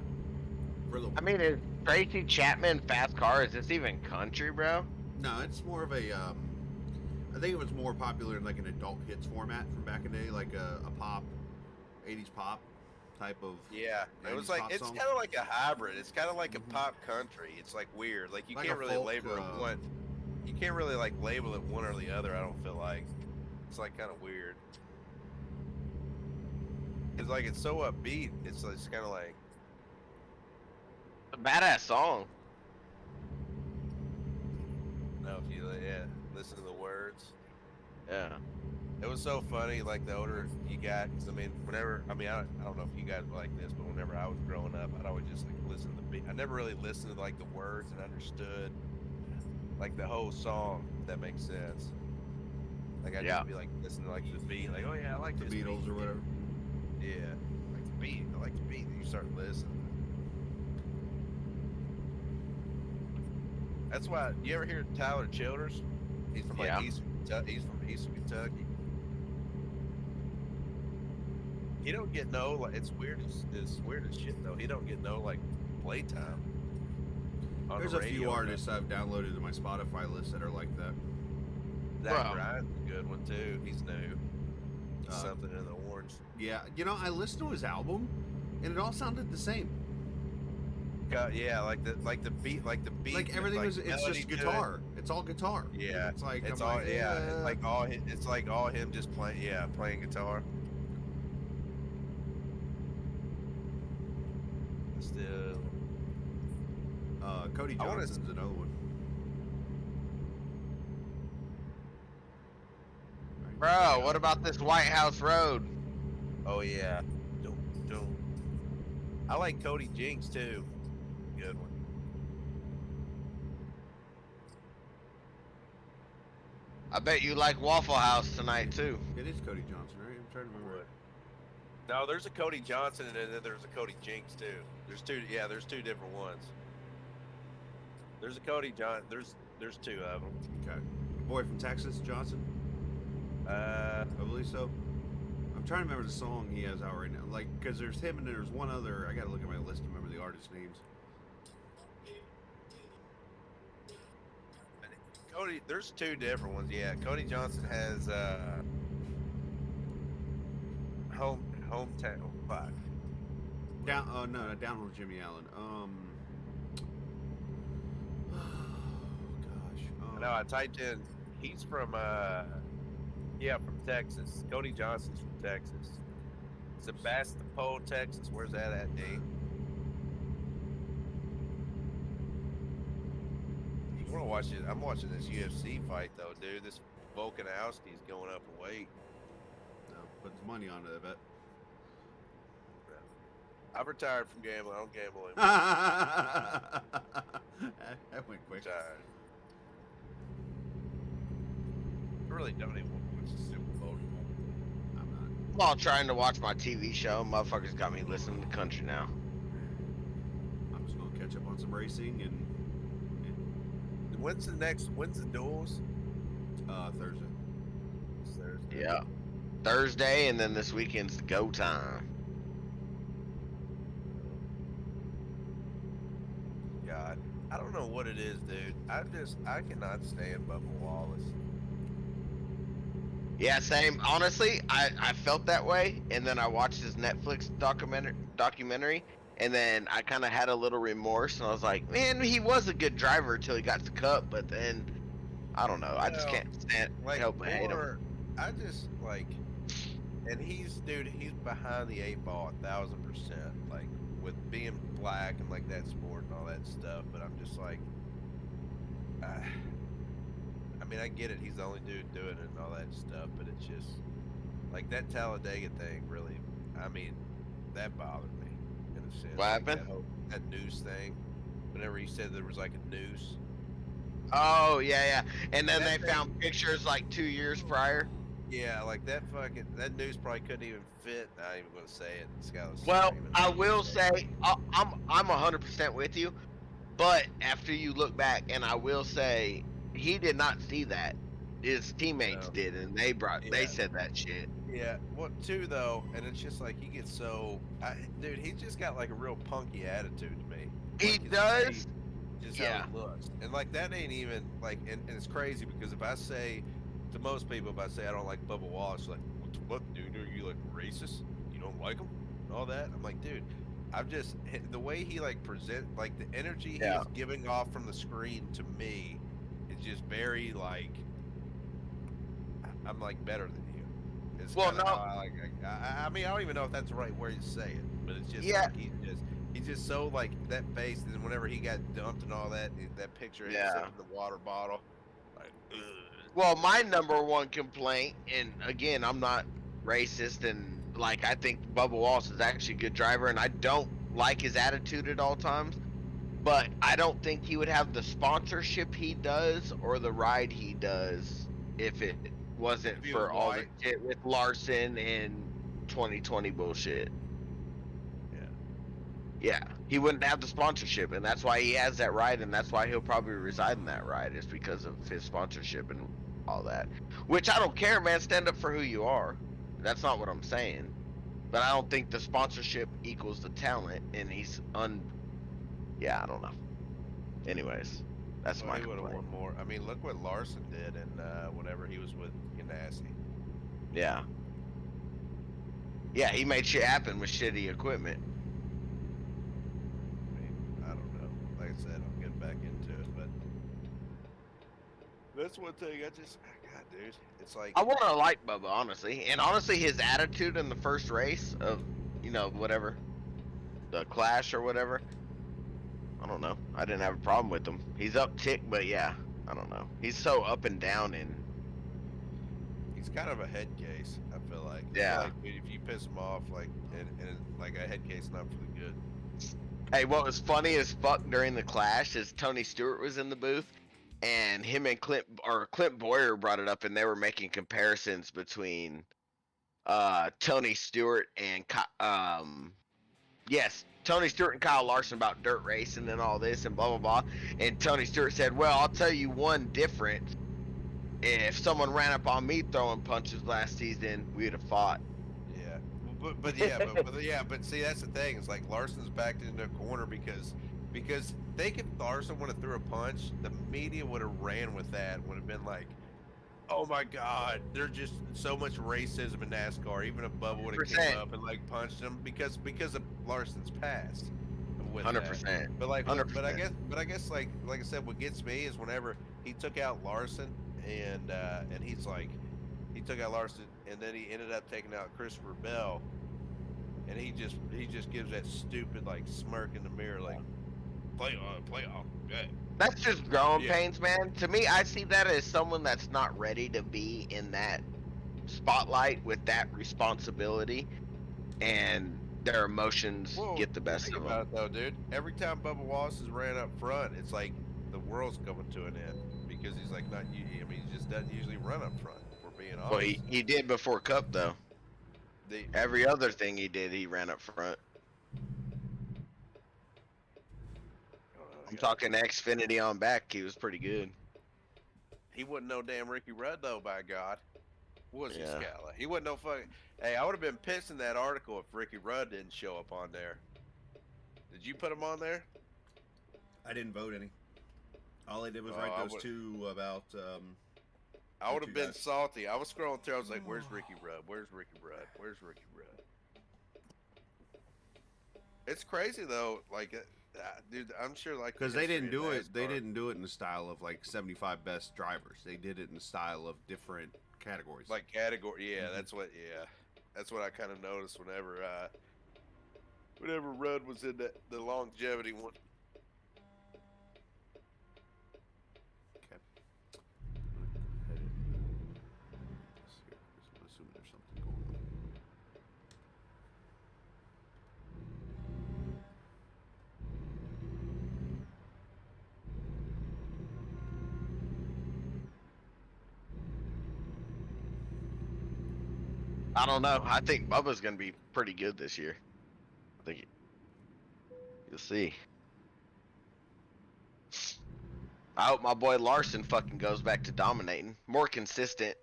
A: For the
D: I mean, is Tracy Chapman Fast Car? Is this even country, bro?
A: No, it's more of a. I think it was more popular in like an adult hits format from back in the day, like a pop, 80s pop type of.
B: yeah. It was
A: 90s
B: like
A: pop
B: it's
A: song.
B: kind of like a hybrid. It's kind of like
A: Mhm.
B: a pop country. It's like weird. Like you
A: Like
B: can't
A: a
B: really
A: folk,
B: label it one. You can't really like label it one or the other. I don't feel like it's like kind of weird. It's like it's so upbeat. It's kind of like.
D: A badass song.
B: No, if you listen to the words.
D: Yeah.
B: It was so funny, like the older you got, 'cause I mean, I don't know if you guys were like this, but whenever I was growing up, I'd always just like listen to the beat. I never really listened to like the words and understood like the whole song, if that makes sense. Like I'd
D: Yeah.
B: just be like listening to like the beat, like, oh yeah, I like
A: The
B: this
A: Beatles
B: beat.
A: or whatever.
B: Yeah, like the beat. I like the beat. And you start listening. That's why. You ever hear Tyler Childers? He's from like
D: Yeah.
B: He's from Eastern Kentucky. He don't get no like. It's weird. It's weird as shit though. He don't get no like playtime. on
A: There's
B: the
A: a few
B: radio.
A: artists I've downloaded to my Spotify list that are like that.
B: Zach
D: Bro.
B: Bryan's a good one too. He's new.
A: Uh,
B: Something in the orange.
A: Yeah, I listened to his album, and it all sounded the same.
B: Yeah, like the beat,
A: Like everything was, it's
B: melody
A: just
B: to it.
A: guitar. It's all guitar. And
B: Yeah,
A: it's like
B: it's
A: I'm
B: all
A: like,
B: it's like all it's like all him just playing guitar. Still,
A: Cody
B: I wanna
A: Johnson's another one.
D: Bro, what about this White House Road?
B: oh yeah, don't. I like Cody Jinks too. Good one.
D: I bet you like Waffle House tonight too.
A: It is Cody Johnson, right? I'm trying to remember.
B: No, there's a Cody Johnson and then there's a Cody Jinks too. There's two. Yeah, there's two different ones. There's a Cody John. There's two of them.
A: Okay. Boy from Texas, Johnson. I believe so. I'm trying to remember the song he has out right now. Like, because there's him and there's one other. I got to look at my list to remember the artist names.
B: Cody, there's two different ones. Yeah, Cody Johnson has hometown. Fuck.
A: Down. No, down with Jimmy Allen. Oh gosh.
B: No, I typed in. He's from from Texas. Cody Johnson's from Texas. Sebastopol, Texas. Where's that at, D? You want to watch it? I'm watching this UFC fight though, dude. This Volkanovski's going up in weight.
A: No, put the money on it, I bet.
B: I've retired from gambling. I don't gamble anymore.
A: That went quick.
B: Retired. I really don't even want to watch the Super Bowl anymore.
A: I'm
D: I'm all trying to watch my TV show. Motherfuckers got me listening to country now.
A: not. I'm just gonna catch up on some racing and
B: When's the duels?
A: Thursday.
B: It's Thursday.
D: Yeah. Thursday, and then this weekend's the go time.
B: God, I don't know what it is, dude. I cannot stand Bubba Wallace.
D: Yeah, same. Honestly, I felt that way, and then I watched his Netflix documentary, and then I kind of had a little remorse, and I was like, man, he was a good driver until he got to Cup, but then I don't know. I just
B: Well,
D: can't stand help but hate him.
B: I just like, and he's behind the 8 ball 1,000%. Like with being black and like that sport and all that stuff, but I'm just like, I mean, I get it. He's the only dude doing it and all that stuff, but it's just like that Talladega thing. Really, I mean, that bothered me in a sense.
D: What
B: Like,
D: happened?
B: that noose thing. Whenever he said there was like a noose.
D: Oh yeah, and then
B: That
D: they
B: thing-
D: found pictures like 2 years prior.
B: Yeah, like that noose probably couldn't even fit. Not even gonna say it. This guy was
D: Well,
B: screaming.
D: I will say I'm 100% with you, but after you look back, and I will say he did not see that. His teammates
B: No.
D: did, and they
B: Yeah.
D: said that shit.
B: Yeah, well, too though, and it's just like he gets so, dude, he's just got like a real punky attitude to me.
D: He
B: Like, his
D: does.
B: face, just
D: Yeah.
B: how he looks, and like that ain't even like, and it's crazy because if I say to most people, if I say I don't like Bubba Wallace, like, what, dude? Are you like racist? You don't like him? And all that? I'm like, dude, I'm just the way he like like the energy
D: Yeah.
B: he's giving off from the screen to me is just very like, I'm like better than you. It's
D: Well,
B: kinda
D: no.
B: how I mean, I don't even know if that's the right way to say it, but it's just
D: Yeah.
B: like he's just so like that face. And whenever he got dumped and all that, that picture of him
D: Yeah.
B: sipping the water bottle, like, ugh.
D: Well, my number one complaint, and again, I'm not racist, and like I think Bubba Wallace is actually a good driver, and I don't like his attitude at all times. But I don't think he would have the sponsorship he does or the ride he does if it wasn't
B: If he
D: for
B: was
D: all the
B: white.
D: shit with Larson and 2020 bullshit.
B: Yeah.
D: Yeah, he wouldn't have the sponsorship, and that's why he has that ride, and that's why he'll probably reside in that ride, is because of his sponsorship and all that. Which I don't care, man. Stand up for who you are. That's not what I'm saying. But I don't think the sponsorship equals the talent, and yeah, I don't know. Anyways, that's
B: Well,
D: my
B: he would have
D: complaint.
B: won more. I mean, look what Larson did, and whenever he was with Ganassi.
D: Yeah. Yeah, he made shit happen with shitty equipment.
B: I mean, I don't know. Like I said, I'm getting back into it, but that's one thing. God, dude, it's like,
D: I want to like Bubba, honestly. And honestly, his attitude in the first race of, whatever, the Clash or whatever, I don't know. I didn't have a problem with him. He's uptick, but yeah, I don't know. He's so up and down and
B: he's kind of a head case. I feel like,
D: yeah.
B: dude, if you piss him off, like, and like a head case, not for the good.
D: Hey, what was funny as fuck during the Clash is Tony Stewart was in the booth, and him and Clint Boyer brought it up, and they were making comparisons between Tony Stewart and Tony Stewart and Kyle Larson about dirt racing and all this and blah blah blah. And Tony Stewart said, "Well, I'll tell you one difference. If someone ran up on me throwing punches last season, we'd have fought."
B: Yeah, but see, that's the thing. It's like Larson's backed into a corner because they could Larson would have threw a punch, the media would have ran with that. Would have been like, oh my God, there's just so much racism in NASCAR. Even if Bubba would have came
D: 100%.
B: up and like punched him because of Larson's past. With
D: 100%.
B: But like,
D: 100%.
B: but I guess like I said, what gets me is whenever he took out Larson and he's like, he took out Larson and then he ended up taking out Christopher Bell, and he just gives that stupid like smirk in the mirror like, play on, good.
D: That's just growing
B: Yeah.
D: pains, man. To me, I see that as someone that's not ready to be in that spotlight with that responsibility, and their emotions
B: Well,
D: get the best
B: think
D: of
B: about
D: them.
B: it though, dude. Every time Bubba Wallace has ran up front, it's like the world's coming to an end because he's like not. I mean, he just doesn't usually run up front. If we're being honest.
D: Well, he did before Cup though.
B: The-
D: Every other thing he did, he ran up front. I'm talking Xfinity on back. He was pretty good.
B: He wasn't no damn Ricky Rudd though, by God. Was he,
D: Yeah.
B: Scala? He wasn't no fucking. Hey, I would have been pissed in that article if Ricky Rudd didn't show up on there. Did you put him on there?
A: I didn't vote any. All I did was
B: Oh,
A: write
B: I
A: those
B: would-
A: two about.
B: I would
A: two
B: have been
A: guys.
B: salty. I was scrolling through. I was like, "Where's Ricky Rudd? Where's Ricky Rudd? Where's Ricky Rudd?" It's crazy though. Like, dude, I'm sure like
A: Because
B: the
A: they didn't
B: history
A: do
B: of
A: it. They
B: NASCAR-
A: didn't do it in the style of like 75 best drivers. They did it in the style of different categories.
B: like category. Yeah,
A: Mhm.
B: that's what I kind of noticed whenever Rudd was in the longevity one.
A: Okay. I'm assuming there's something going on.
D: I don't know. I think Bubba's gonna be pretty good this year. I think you'll see. I hope my boy Larson fucking goes back to dominating, more consistent,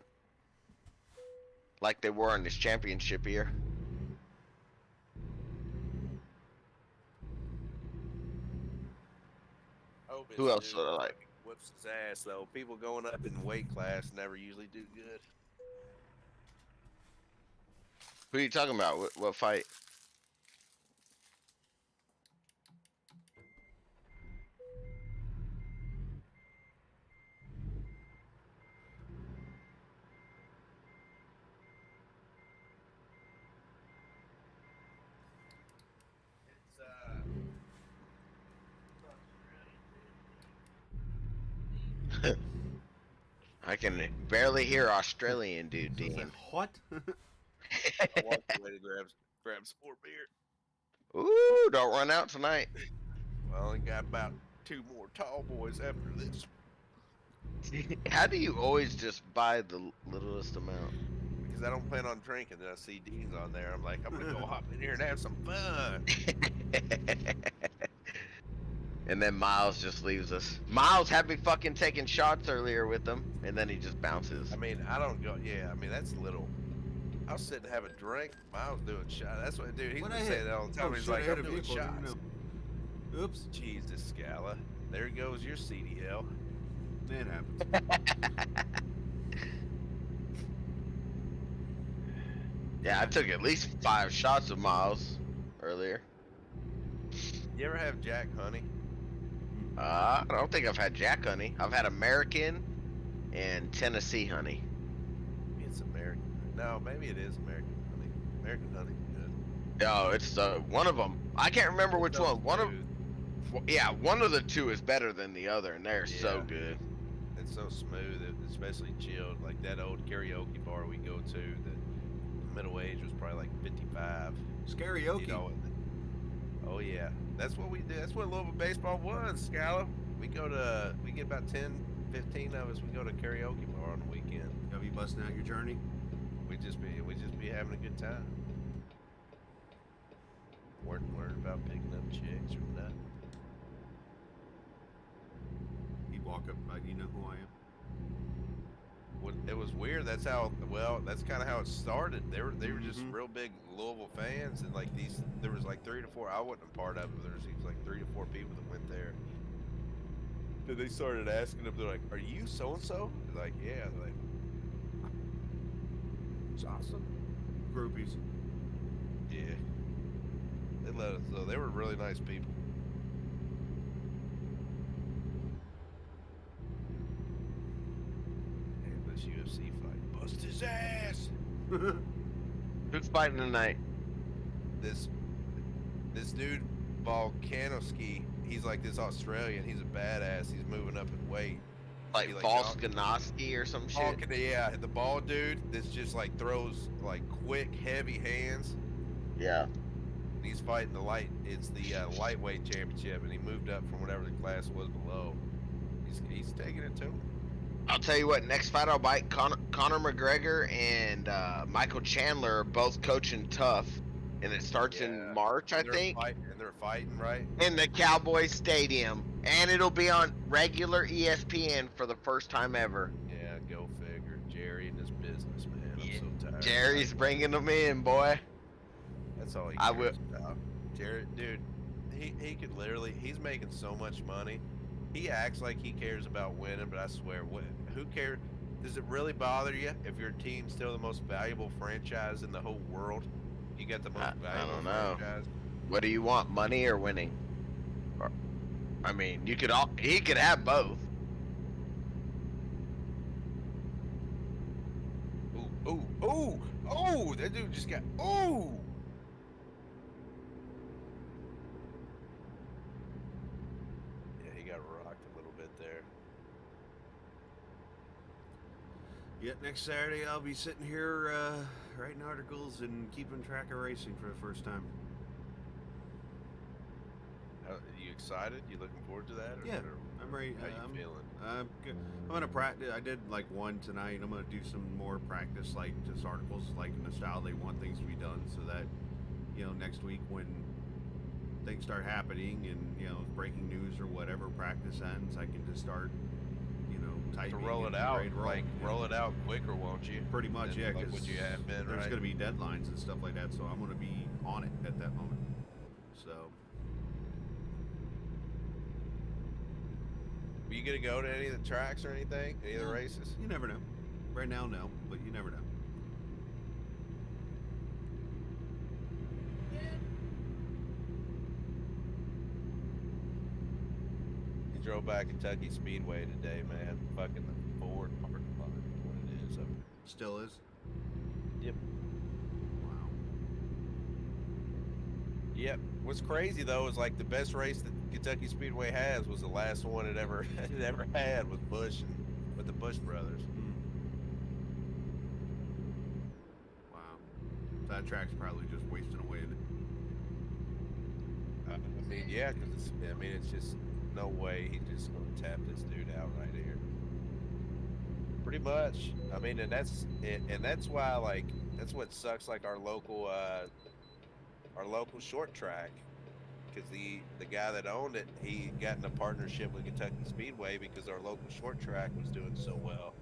D: like they were in this championship year.
B: Hope
D: Who
B: his
D: else
B: dude
D: would I like?
B: fucking Whips his ass though. People going up in weight class never usually do good.
D: Who are you talking about? What fight?
B: It's
D: I can barely hear Australian dude,
A: So it's
D: Dean.
A: like, what?
B: I walked away to grab some more beer.
D: Ooh, don't run out tonight.
B: Well, I only got about 2 more tall boys after this.
D: How do you always just buy the littlest amount?
B: Because I don't plan on drinking. Then I see Dean's on there. I'm like, I'm gonna go hop in here and have some fun.
D: And then Miles just leaves us. Miles had me fucking taking shots earlier with him, and then he just bounces.
B: I mean, I don't go. Yeah, I mean that's little. I was sitting having a drink. Miles doing shots. That's what, dude. He's
A: What
B: been
A: I
B: saying
A: hit?
B: that all the time.
A: Oh,
B: He's
A: shit, I
B: like,
A: hit
B: I'm
A: a
B: doing
A: vehicle, I didn't
B: shots.
A: know. Oops.
B: Jesus, Scala. There goes your CDL.
A: It happens.
D: Yeah, I took at least 5 shots of Miles earlier.
B: You ever have Jack Honey?
D: I don't think I've had Jack Honey. I've had American and Tennessee Honey.
B: It's American. No, maybe it is American Honey. American Honey's good.
D: No, it's one of them. I can't remember which
B: So
D: one.
B: smooth.
D: Yeah, one of the two is better than the other, and they're so
B: Yeah.
D: good.
B: It's so smooth, especially chilled. Like that old karaoke bar we go to, the middle age was probably like 55.
A: It's karaoke.
B: You know, oh yeah, that's what we did. That's what Louisville baseball was, Scala. We get about 10, 15 of us. We go to karaoke bar on the weekend.
A: Have you busting out your journey?
B: We just be having a good time. Weren't worried about picking up chicks or nothing.
A: You walk up, you know who I am.
B: It was weird. That's kind of how it started. They were just
A: Mhm.
B: real big Louisville fans, and like there was like 3 to 4. I wasn't a part of it. There was like 3 to 4 people that went there. Then they started asking them. They're like, "Are you so and so?" Like, "Yeah." They're like, "It's awesome."
A: Groupies.
B: Yeah. They let us know. They were really nice people. And this UFC fight, bust his ass.
D: Who's fighting tonight?
B: This dude Volkanovski, he's like this Australian. He's a badass. He's moving up in weight.
D: Like
B: He,
D: Volkanovski or some shit?
B: Yeah, the bald dude that's just like throws like quick, heavy hands.
D: Yeah.
B: And he's fighting it's the lightweight championship, and he moved up from whatever the class was below. He's taking it to him.
D: I'll tell you what, next fight I'll bite Conor McGregor and Michael Chandler are both coaching Tough, and it starts in March, I think,
B: They're fighting, right?
D: in the Cowboys Stadium, and it'll be on regular ESPN for the first time ever.
B: Yeah, go figure. Jerry and his business, man. I'm so tired.
D: Jerry's bringing them in, boy.
B: That's all he
D: I
B: cares about. Jared, dude, he could literally, he's making so much money. He acts like he cares about winning, but I swear, who cares? Does it really bother you if your team's still the most valuable franchise in the whole world? You got the most valuable
D: don't know.
B: franchise.
D: What do you want, money or winning? I mean, he could have both.
B: Ooh, that dude just got, ooh! Yeah, he got rocked a little bit there.
A: Yet next Saturday I'll be sitting here writing articles and keeping track of racing for the first time.
B: Are you excited? You looking forward to that?
A: Yeah, I'm ready.
B: How you feeling?
A: I'm good. I'm gonna practice. I did like one tonight. I'm gonna do some more practice, like just articles, like in the style they want things to be done, so that next week when things start happening and breaking news or whatever, practice ends, I can just start typing
B: To roll
A: and
B: it
A: be
B: out,
A: ready to roll.
B: roll it out quicker, won't you?
A: Pretty much,
B: Than,
A: yeah.
B: like
A: Because
B: what you have been,
A: there's
B: right?
A: gonna be deadlines and stuff like that, so I'm gonna be on it at that moment. So.
B: Are you gonna go to any of the tracks or anything? Any of the races?
A: You never know. Right now, no, but you never know.
B: You drove by Kentucky Speedway today, man. Fucking the Ford parking lot. What it is up there.
A: Still is.
B: Yep.
A: Wow.
B: Yep. What's crazy though is like the best race that Kentucky Speedway has was the last one it ever had with Bush and with the Bush brothers.
A: Wow. That track's probably just wasting away.
B: I mean, yeah, because it's just no way he's just gonna tap this dude out right here. Pretty much. I mean, and that's it, and that's why like that's what sucks. Like our local short track. Because the guy that owned it, he got in a partnership with Kentucky Speedway because our local short track was doing so well.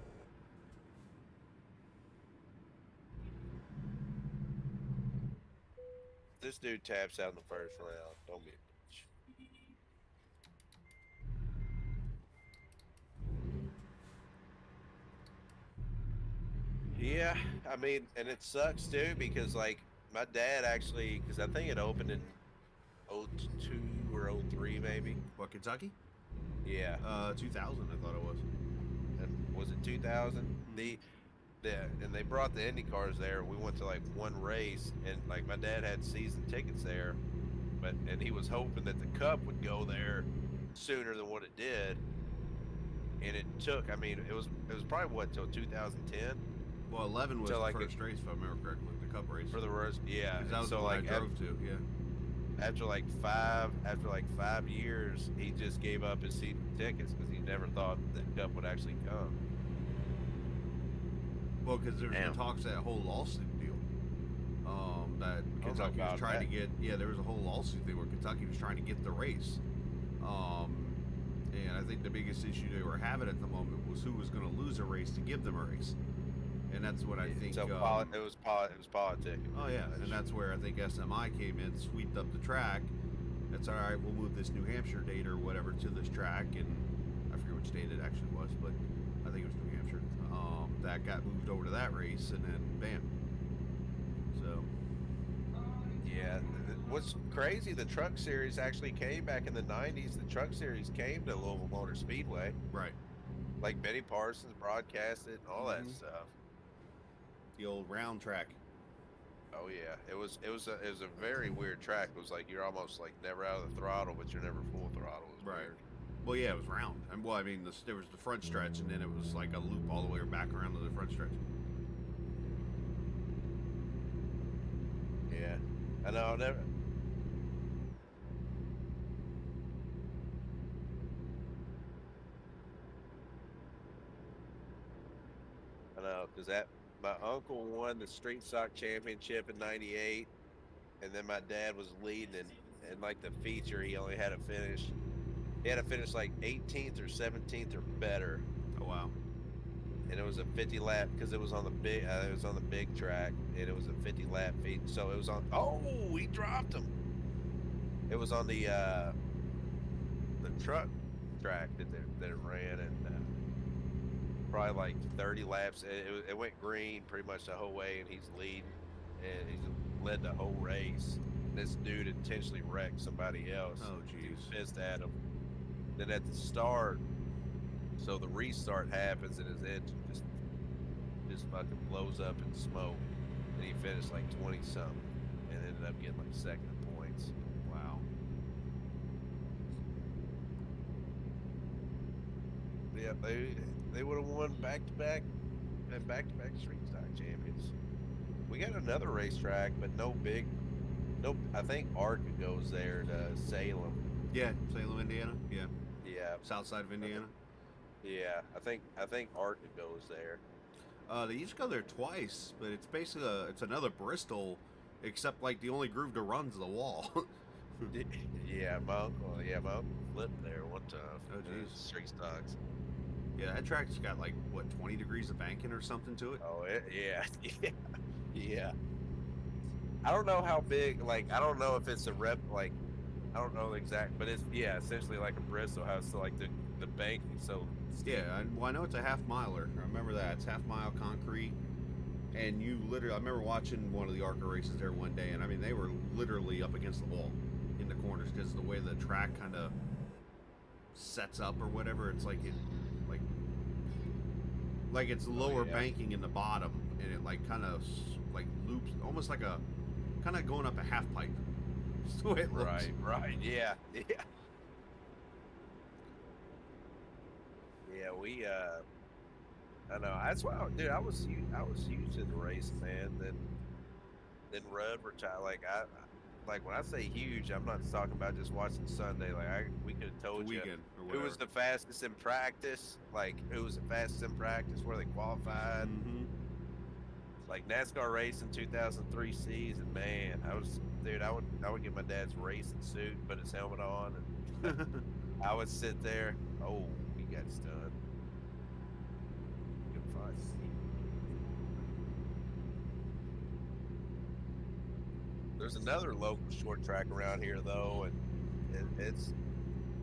B: This dude taps out in the first round. Don't be a bitch. Yeah, I mean, and it sucks too because like my dad actually, because I think it opened in '02 or '03 maybe.
A: What, Kentucky?
B: Yeah,
A: 2000, I thought it was.
B: was it 2000?
A: Mhm.
B: And they brought the Indy cars there. We went to like one race, and like my dad had season tickets there, and he was hoping that the Cup would go there sooner than what it did. And it took, I mean, it was probably what till 2010
A: Well, 11 was
B: till
A: the
B: like
A: first race, if I remember correctly, the Cup race.
B: for the worst. Yeah,
A: Because that
B: and
A: was
B: so
A: the one
B: like
A: I drove to, yeah.
B: after like 5 years, he just gave up his season tickets because he never thought that Cup would actually come.
A: Well, because there's
D: Damn.
A: been talks of that whole lawsuit deal. That Kentucky was
B: about
A: trying to
B: that.
A: get. Yeah, there was a whole lawsuit thing where Kentucky was trying to get the race. And I think the biggest issue they were having at the moment was who was going to lose a race to give them a race. And that's what I think.
B: So it was politic.
A: Oh yeah, and that's where I think SMI came in, sweeped up the track. That's all right. We'll move this New Hampshire date or whatever to this track, and I forget which date it actually was, but I think it was New Hampshire. That got moved over to that race, and then bam. So
B: Yeah. What's crazy? The Truck Series actually came back in the '90s. The Truck Series came to Louisville Motor Speedway.
A: right,
B: Like Benny Parsons broadcasted and all that
A: Mhm.
B: stuff.
A: the old round track.
B: Oh yeah, it was a very weird track. It was like you're almost like never out of the throttle, but you're never full throttle. It was
A: Right.
B: weird.
A: Well, yeah, it was round. Well, I mean, there was the front stretch, and then it was like a loop all the way back around to the front stretch.
B: Yeah, I know. Never. I know, because my uncle won the street stock championship in '98, and then my dad was leading, and like the feature, he only had to finish. He had to finish like 18th or 17th or better,
A: Oh wow.
B: and it was a 50 lap because it was on the big. It was on the big track, and it was a 50 lap feat. So it was on. Oh, he dropped him. It was on the truck track that it ran, and probably like 30 laps. It went green pretty much the whole way, and he's leading, and he's led the whole race. This dude intentionally wrecked somebody else.
A: Oh
B: He was
A: jeez.
B: pissed at him. Then at the start, so the restart happens, and his engine just fucking blows up in smoke, and he finished like 20 something, and ended up getting like second in points.
A: Wow.
B: Yeah, they would have won back to back street stock champions. We got another racetrack, but no. I think ARCA goes there to Salem.
A: Yeah, Salem, Indiana. Yeah,
B: Yeah,
A: south side of Indiana.
B: yeah. I think ARCA goes there.
A: They used to go there twice, but it's basically it's another Bristol, except like the only groove to run's the wall.
B: Yeah, my uncle flipped there one time.
A: Oh, jeez.
B: Street stocks.
A: Yeah, that track's got like what 20 degrees of banking or something to it.
B: Oh, yeah, yeah. I don't know how big. Like, I don't know if it's a rep. Like, I don't know the exact, but it's essentially like a Bristol. How it's like the banking. So
A: Yeah, I know it's a half miler. I remember that it's half mile concrete, and you literally. I remember watching one of the ARCA races there one day, and I mean they were literally up against the wall in the corners because the way the track kind of sets up or whatever. It's like like it's lower
B: yeah.
A: banking in the bottom, and it like kind of like loops, almost like a kind of going up a half pipe. Just the way it looks.
B: right, yeah. Yeah, we I know. That's why, dude. I was huge in the race, man. Then Rudd retired. Like when I say huge, I'm not talking about just watching Sunday. Like we could have told you
A: Weekend or
B: who
A: whatever.
B: was the fastest in practice. Like who was the fastest in practice, where they qualified.
A: Mm-hmm.
B: Like NASCAR race in 2003 season, man. I would get my dad's racing suit, put his helmet on, and I would sit there. Oh, he got stunned. Good fight. There's another local short track around here though, and it's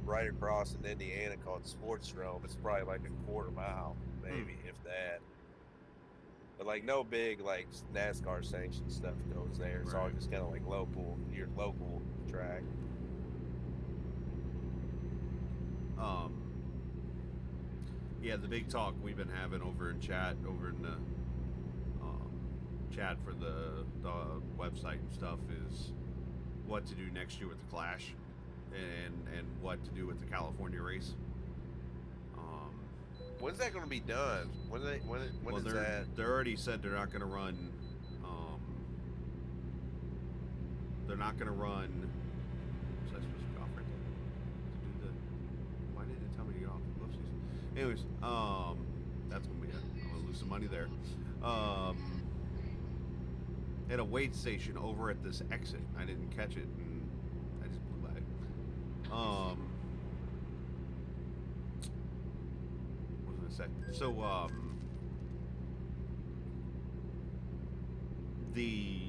B: right across in Indiana called Sportsdrome. It's probably like a quarter mile, maybe if that. but like no big like NASCAR sanctioned stuff goes there. It's all
A: Right.
B: just kind of like your local track.
A: Um, yeah, the big talk we've been having over in chat, over in the chat for the website and stuff, is what to do next year with the Clash, and what to do with the California race.
B: When's that going to be done? When
A: Well,
B: is that?
A: they already said they're not going to run. They're not going to run. Was I supposed to go off right there? To do the. Why didn't it tell me to get off? Whoopsies. Anyways, that's going to be it. I'm going to lose some money there. At a wait station over at this exit, I didn't catch it, and I just blew by it. What was I going to say? So, the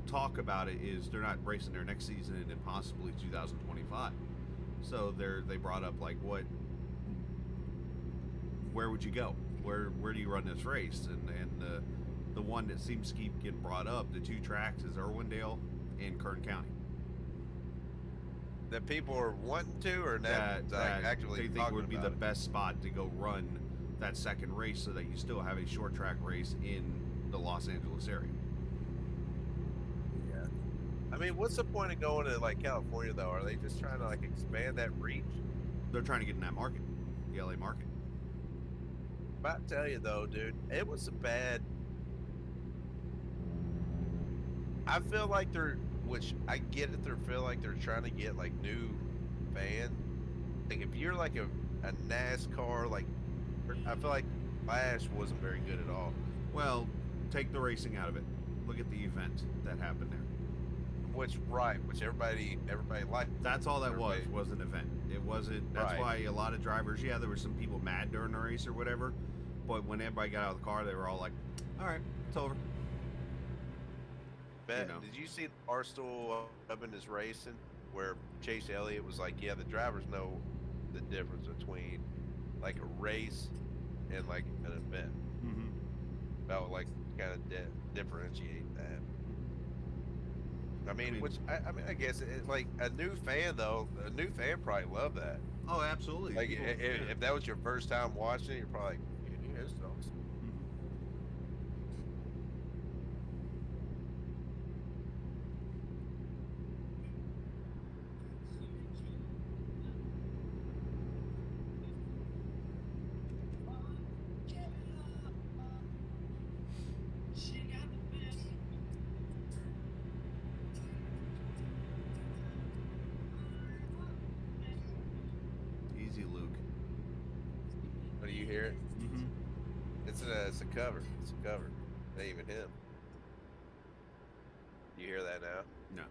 A: talk about it is they're not racing their next season and possibly 2025. So they brought up like where would you go? Where do you run this race? And the one that seems to keep getting brought up, the two tracks, is Irwindale and Kern County.
B: That people are wanting to, or
A: That
B: actually
A: they think
B: talking
A: would be
B: about
A: the
B: it?
A: best spot to go run that second race, so that you still have a short track race in the Los Angeles area.
B: Yeah. I mean, what's the point of going to like California though? Are they just trying to like expand that reach?
A: They're trying to get in that market, the LA market.
B: But I tell you though, dude, it was a bad. I feel like which I get it. They feel like they're trying to get like new fans. Like if you're like a NASCAR, like I feel like Flash wasn't very good at all.
A: Well, take the racing out of it. Look at the event that happened there.
B: Which everybody liked.
A: That's all that
B: Everybody-
A: was an event. It wasn't. That's
B: Right.
A: why a lot of drivers. Yeah, there were some people mad during the race or whatever, but when everybody got out of the car, they were all like, "All right, it's over."
B: Bet.
A: know.
B: Did you see Barstool up in his racing where Chase Elliott was like, "Yeah, the drivers know the difference between like a race and like an event."
A: Mm-hmm.
B: That would like kind of differentiate that. I mean, I guess like a new fan though, a new fan probably love that.
A: Oh, absolutely.
B: Like
A: People-
B: if that was your first time watching it, you're probably like, "Yeah, this is awesome."
A: Easy, Luke.
B: But do you hear it?
A: Mm-hmm.
B: It's a cover. It's a cover. Not even him. You hear that now?
A: No.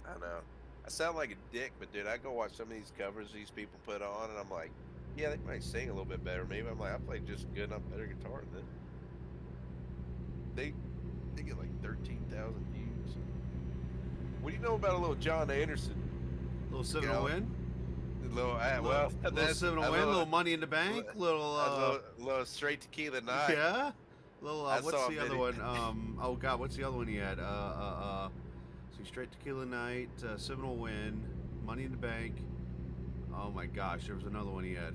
B: I know. I sound like a dick, but dude, I go watch some of these covers these people put on, and I'm like, yeah, they might sing a little bit better. Maybe I'm like, I play just good enough, better guitar than them. They get like 13,000 views. What do you know about a little John Anderson?
A: Little seven
B: You
A: to
B: know,
A: win.
B: Well,
A: Little seven to win. Little money in the bank. Little
B: little straight tequila night.
A: yeah. Little
B: I
A: what's
B: saw a
A: the other
B: video.
A: one? Oh God, what's the other one he had? So straight tequila night, Seminole win, money in the bank. Oh my gosh, there was another one he had.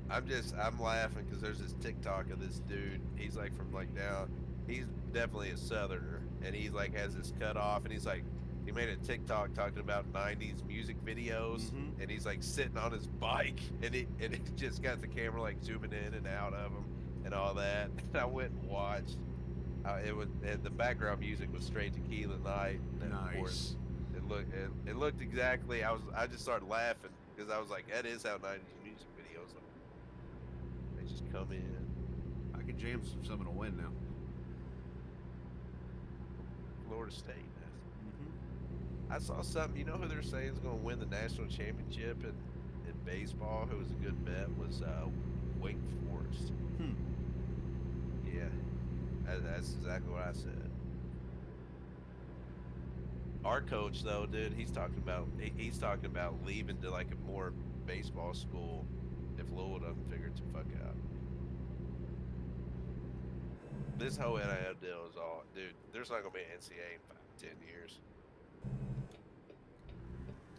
B: I'm laughing because there's this TikTok of this dude. He's like from like down. He's definitely a Southerner, and he's like has this cut off, and he's like, he made a TikTok talking about '90s music videos,
A: Mhm.
B: and he's like sitting on his bike, and it just got the camera like zooming in and out of him and all that. And I went and watched. And the background music was straight Tequila Night. And of course,
A: Nice.
B: it looked exactly. I just started laughing because I was like, that is how '90s music videos look. They just come in.
A: I could jam some Seminole win now.
B: Florida State.
A: Mm-hmm.
B: I saw something. You know who they're saying is going to win the national championship in baseball? Who was a good bet was Wake Forest.
A: Hmm.
B: Yeah, that's exactly what I said. Our coach, though, dude, he's talking about leaving to like a more baseball school if if Louisville doesn't figure it the fuck out. This whole NIL deal is all, dude. There's not gonna be an NCAA in 5, 10 years.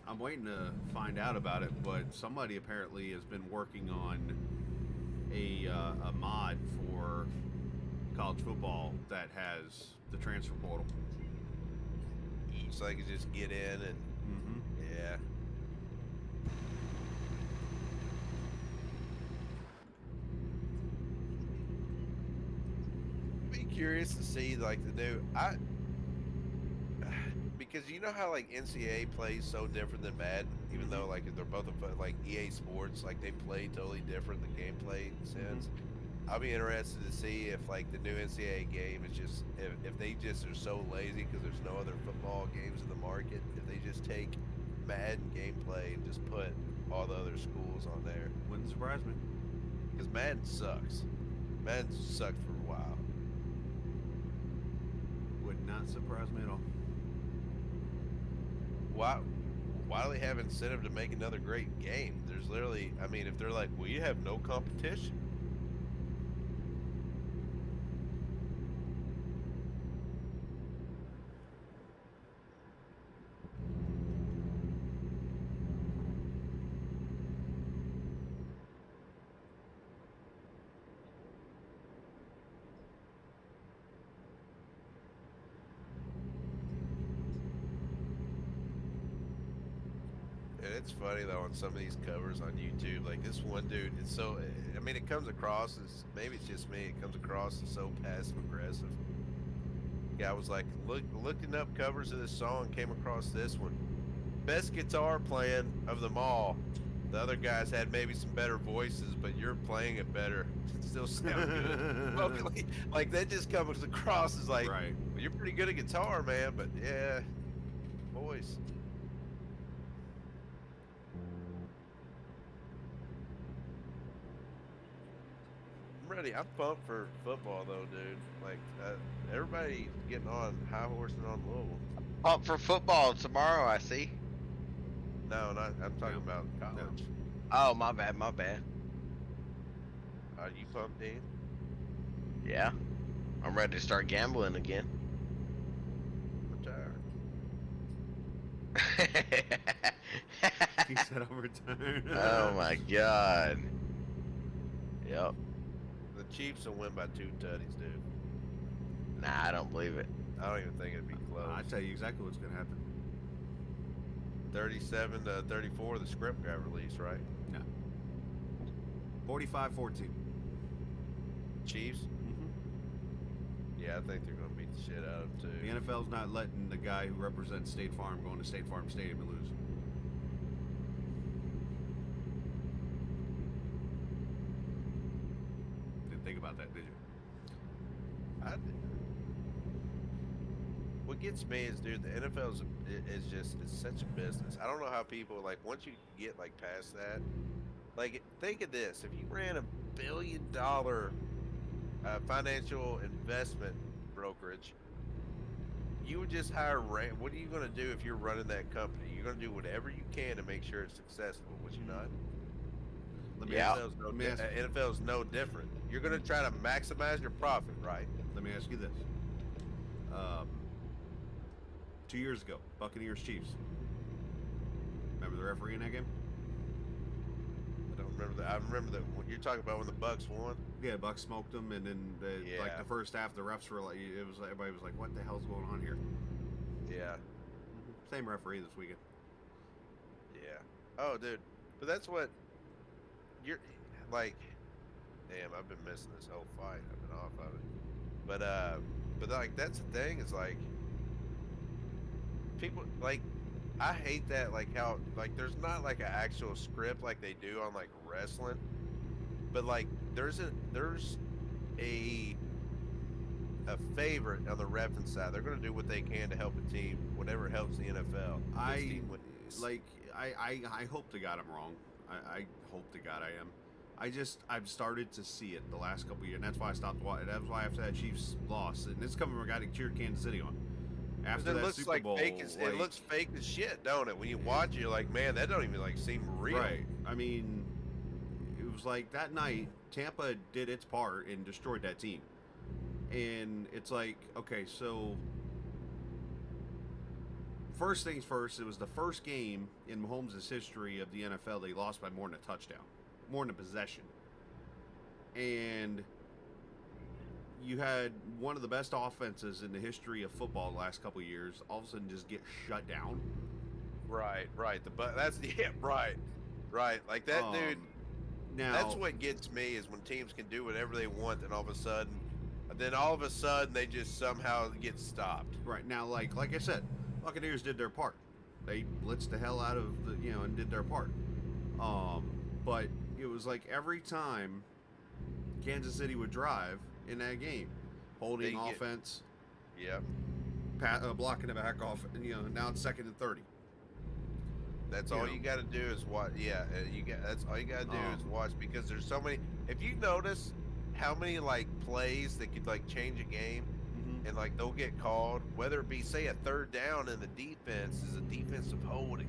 A: I'm waiting to find out about it, but somebody apparently has been working on a mod for college football that has the transfer portal.
B: So I can just get in and yeah. Be curious to see like the new because you know how like NCAA plays so different than Madden, even though like they're both like EA Sports, like they play totally different the gameplay sense. I'll be interested to see if like the new NCAA game is just if they just are so lazy because there's no other football games in the market. If they just take Madden gameplay and just put all the other schools on there,
A: Wouldn't surprise me.
B: because Madden sucks. Madden sucked for a while.
A: Would not surprise me at all.
B: Why do they have incentive to make another great game? There's literally, I mean, if they're like, well, you have no competition. And it's funny though on some of these covers on YouTube, like this one dude, it's so, I mean, it comes across as, maybe it's just me, it comes across as so passive aggressive. Guy was like, looking up covers of this song, came across this one. Best guitar playing of them all. The other guys had maybe some better voices, but you're playing it better. It still sound good. Vocally, like that just comes across as like,
A: Right.
B: well, you're pretty good at guitar, man, but yeah, voice. I'm ready. I'm pumped for football though, dude. Like everybody getting on high horsing on Louisville.
D: Up for football tomorrow, I see.
B: No, not. I'm talking about college.
D: Oh, my bad, my bad.
B: Are you pumped, Dean?
D: Yeah. I'm ready to start gambling again.
B: Retire.
A: He said I'm retired.
D: Oh my god. Yep.
B: The Chiefs will win by 2 tutties, dude.
D: Nah, I don't believe it.
B: I don't even think it'd be close.
A: I tell you exactly what's gonna happen.
B: 37-34, the script got released, right?
A: No. 45-14.
B: Chiefs? Yeah, I think they're gonna beat the shit out of them
A: The
B: too.
A: NFL's not letting the guy who represents State Farm go into State Farm Stadium and lose. Didn't think about that, did you?
B: What gets me is, dude, the NFL is just, it's such a business. I don't know how people, like, once you get, like, past that, like, think of this. If you ran $1 billion financial investment brokerage, you would just hire, what are you going to do if you're running that company? You're going to do whatever you can to make sure it's successful, would you not?
A: Let me
D: Yeah.
A: ask,
B: NFL's no different. You're going to try to maximize your profit, right?
A: let me ask you this. 2 years ago, Buccaneers Chiefs. Remember the referee in that game?
B: I don't remember that. I remember that when you're talking about when the Bucks won.
A: Yeah, Bucks smoked them, and then like
B: Yeah.
A: the first half, the refs were like, it was everybody was like, "What the hell's going on here?"
B: Yeah.
A: Same referee this weekend.
B: Yeah. Oh, dude. But that's what you're like. Damn, I've been missing this whole fight. I've been off of it. But like that's the thing. Is like people like. I hate that. Like how like there's not like an actual script like they do on like wrestling. But like there's a favorite on the refing side. They're gonna do what they can to help a team whenever it helps the NFL. This
A: I
B: team wins.
A: I hope to God I'm wrong. I hope to God I am. I've started to see it the last couple of years, and that's why I stopped watching. That's why after that Chiefs loss, and it's coming from a guy that cheered Kansas City on. After
B: It
A: that
B: looks
A: Super
B: like
A: Bowl,
B: fake as, it looks fake as shit, don't it? When you watch it, you're like, man, that don't even like seem real.
A: right. I mean, it was was like that night, Tampa did its part and destroyed that team. And it's like, okay, so first things first, it was the first game in Mahomes' history of the NFL they lost by more than a touchdown, more than a possession. And you had one of the best offenses in the history of football the last couple of years all of a sudden just get shut down.
B: Right. That's right. Like that dude.
A: Now
B: That's what gets me is when teams can do whatever they want, and all of a sudden they just somehow get stopped.
A: right now, like I said, Buccaneers did their part. They blitzed the hell out of the and did their part. But it was like every time Kansas City would drive in that game, holding offense,
B: Yep.
A: blocking it back off. Now it's 2nd and 30.
B: That's all you got to do is watch. Yeah, that's all you got to do is watch, because there's so many. If you notice how many like plays that could like change a game, and like they'll get called, whether it be say a 3rd down and the defense is a defensive holding.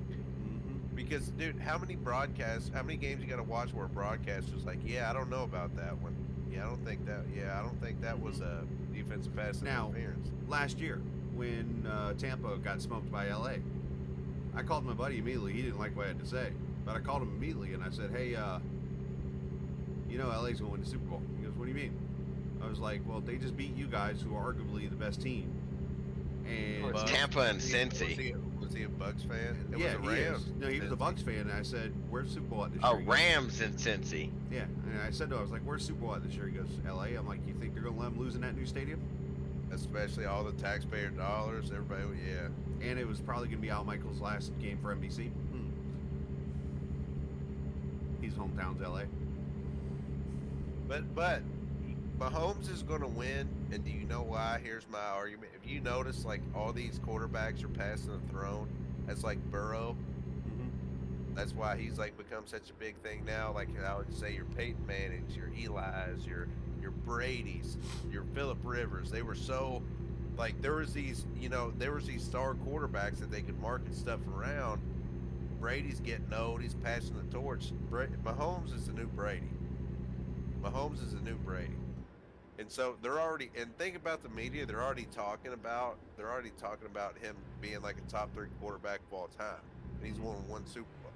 B: Because dude, how many games you got to watch where a broadcaster's like, yeah, I don't know about that one. Yeah, I don't think that was a defensive pass interference.
A: Last year when Tampa got smoked by LA, I called my buddy immediately. He didn't like what I had to say, but I called him immediately and I said, hey, LA's going to win the Super Bowl. He goes, what do you mean? I was like, well, they just beat you guys, who are arguably the best team. And
D: Tampa and Cincy.
B: Was he a Bucks fan? It
A: yeah,
B: was a Rams.
A: No, he was a Bucks fan. And I said, where's Super Bowl at this year?
D: Oh,
A: He goes,
D: Rams and Cincy.
A: yeah, and I said to him, I was like, where's Super Bowl at this year? He goes, LA. I'm like, you think they're going to let them lose in that new stadium?
B: Especially all the taxpayer dollars, everybody. Yeah.
A: And it was probably going to be Al Michaels' last game for NBC. His hometown's LA.
B: But Mahomes is going to win, and do you know why? Here's my argument. If you notice, like, all these quarterbacks are passing the throne, that's like Burrow. That's why he's, like, become such a big thing now. Like, I would say your Peyton Mannings, your Eli's, your Brady's, your Phillip Rivers. They were so, like, there was these star quarterbacks that they could market stuff around. Brady's getting old. He's passing the torch. Mahomes is the new Brady. And so they're already, and think about the media, they're already talking about him being like a top 3 quarterback of all time. And he's won 1 Super Bowl.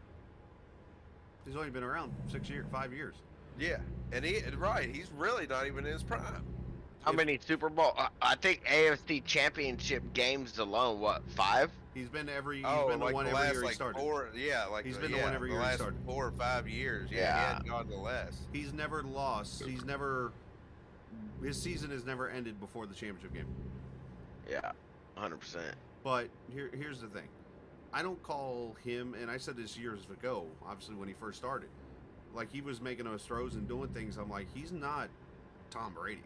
A: He's only been around 5 years.
B: Yeah. And he's really not even in his prime.
D: How many Super Bowl? I think AFC Championship games alone, what, 5?
A: He's been to one
B: the
A: every
B: last,
A: year
B: like,
A: he started.
B: He's
A: been to one every year he
B: last
A: started.
B: 4 or 5 years. Yeah,
D: Yeah.
B: he hadn't gone to less.
A: He's never lost. His season has never ended before the championship game.
D: Yeah, 100%.
A: But here's the thing. I don't call him, and I said this years ago, obviously when he first started, like he was making those throws and doing things. I'm like, he's not Tom Brady.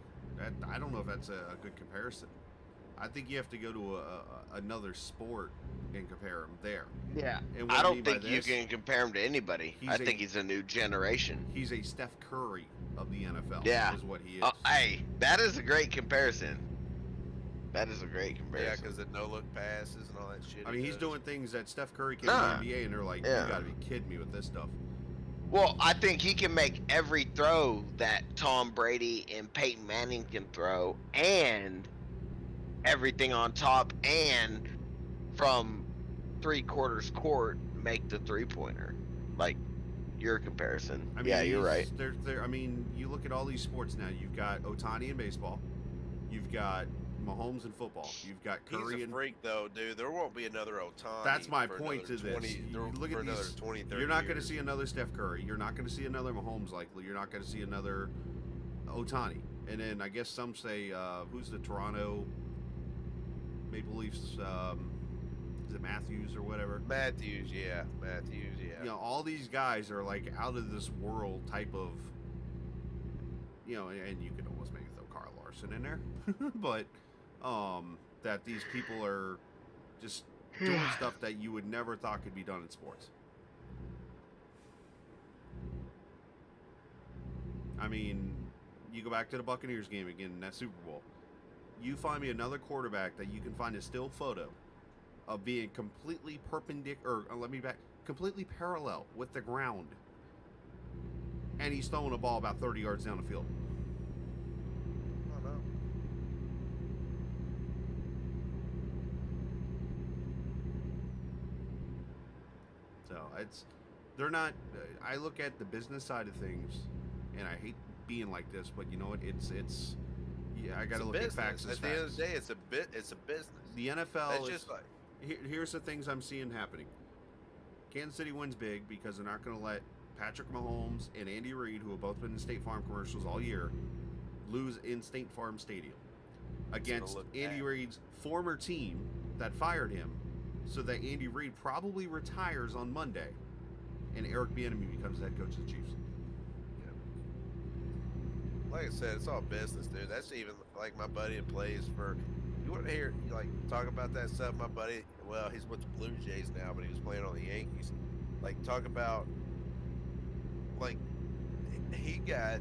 A: I don't know if that's a good comparison. I think you have to go to another sport and compare him there.
D: Yeah.
A: And what
D: I
A: I
D: don't
A: mean by
D: think you
A: this,
D: can compare him to anybody. I think he's a new generation.
A: He's a Steph Curry of the NFL.
D: Yeah.
A: Is what he is.
D: Hey, that is a great comparison. That is a great comparison.
B: Yeah, because the no-look passes and all that shit.
A: I mean, he's doing things that Steph Curry can
D: Nah.
A: in the NBA, and they're like,
D: Yeah.
A: you got to be kidding me with this stuff.
D: Well, I think he can make every throw that Tom Brady and Peyton Manning can throw, and everything on top, and from 3/4 court, make the 3-pointer. Like your comparison.
A: I mean,
D: yeah, you're right.
A: I mean, you look at all these sports now. You've got Ohtani in baseball. You've got Mahomes in football. You've got Curry
B: He's a
A: in.
B: freak, though, dude. There won't be another Ohtani.
A: That's my
B: for
A: point to
B: another
A: this.
B: 20
A: You look
B: for
A: at
B: another
A: these.
B: 20, 30
A: You're not going to
B: years.
A: see another Steph Curry. You're not going to see another Mahomes likely. You're not going to see another Ohtani. And then I guess some say, who's the Toronto Maple Leafs? Is it Matthews or whatever?
B: Matthews, yeah.
A: You know, all these guys are like out of this world type of, and you can almost maybe throw Carl Larson in there, but that these people are just doing stuff that you would never thought could be done in sports. I mean, you go back to the Buccaneers game again in that Super Bowl. You find me another quarterback that you can find a still photo of being completely completely parallel with the ground. and he's throwing a ball about 30 yards down the field.
B: I don't know.
A: So they're not. I look at the business side of things, and I hate being like this, but you know what? Yeah, I got
B: It's
A: to
B: a
A: look at
B: business.
A: facts as
B: At the end of
A: facts.
B: the day, it's a business.
A: The NFL
B: That's
A: is
B: just like
A: here's the things I'm seeing happening. Kansas City wins big because they're not going to let Patrick Mahomes and Andy Reid, who have both been in State Farm commercials all year, lose in State Farm Stadium against
B: look
A: Andy
B: bad.
A: Reid's former team that fired him, so that Andy Reid probably retires on Monday, and Eric Bieniemy becomes head coach of the Chiefs.
B: like I said, it's all business, dude. That's even like my buddy that plays for. You want to hear like talk about that stuff? My buddy, well, he's with the Blue Jays now, but he was playing on the Yankees. Like talk about like he got,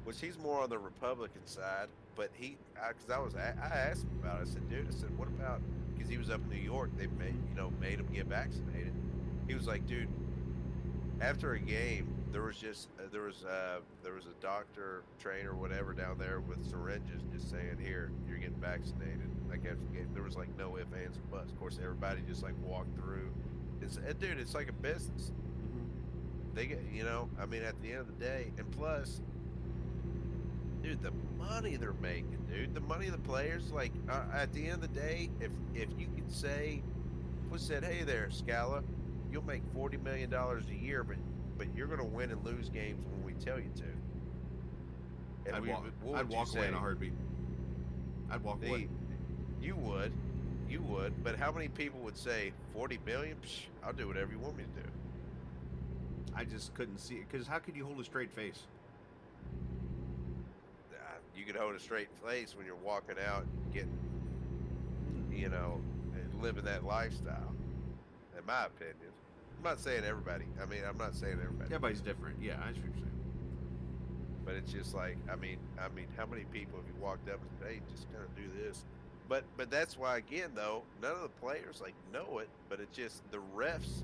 B: which he's more on the Republican side, but because I asked him about it. I said, dude, I said, what about? Because he was up in New York, they made him get vaccinated. He was like, dude, after a game, there was a doctor, trainer, whatever down there with syringes, just saying, "Here, you're getting vaccinated." Like after the game, there was like no ifs, ands, or buts. Of course, everybody just like walked through. Dude, it's like a business. They get, I mean, at the end of the day, and plus, dude, the money they're making, dude, the money of the players. Like at the end of the day, if you could say, was said, "Hey there, Scala, you'll make $40 million a year, but you're going to win and lose games when we tell you to." And
A: I'd walk away in a heartbeat. I'd walk away.
B: You would, but how many people would say 40 million? Psh, I'll do whatever you want me to do.
A: I just couldn't see it, because how could you hold a straight face?
B: You could hold a straight face when you're walking out, getting, and living that lifestyle. In my opinion. I'm not saying everybody. I'm not saying everybody.
A: Everybody's different. Yeah, I see what you're saying.
B: But it's just like, how many people have you walked up and said, "Hey, just kind of do this"? But that's why, again, though, none of the players like know it. But it's just the refs,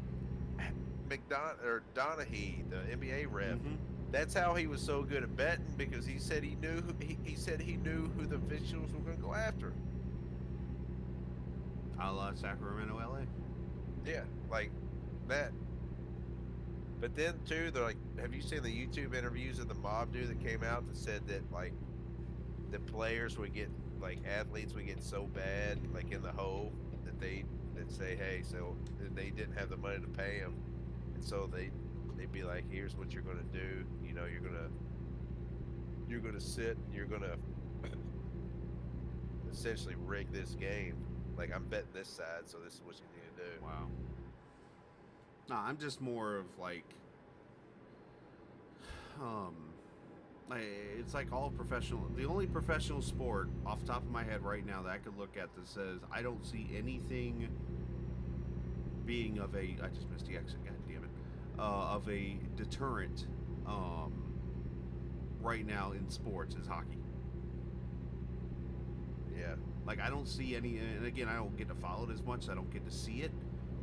B: Donahue, the NBA ref.
A: Mm-hmm.
B: That's how he was so good at betting, because he said he knew who the officials were going to go after.
A: A la Sacramento, LA.
B: Yeah, like that. But then too, they're like, have you seen the YouTube interviews of the mob dude that came out that said that like the players would get, like athletes would get so bad, like in the hole, that they'd say, hey, so they didn't have the money to pay him, and so they'd be like, here's what you're gonna do, you're gonna sit, and you're gonna essentially rig this game. Like, I'm betting this side, so this is what you need to do.
A: Wow. No, I'm just more of like, it's like all professional. The only professional sport off the top of my head right now that I could look at that says I don't see anything being of a, I just missed the exit, god damn it, of a deterrent right now in sports is hockey.
B: Yeah.
A: Like, I don't see any, and again, I don't get to follow it as much, so I don't get to see it,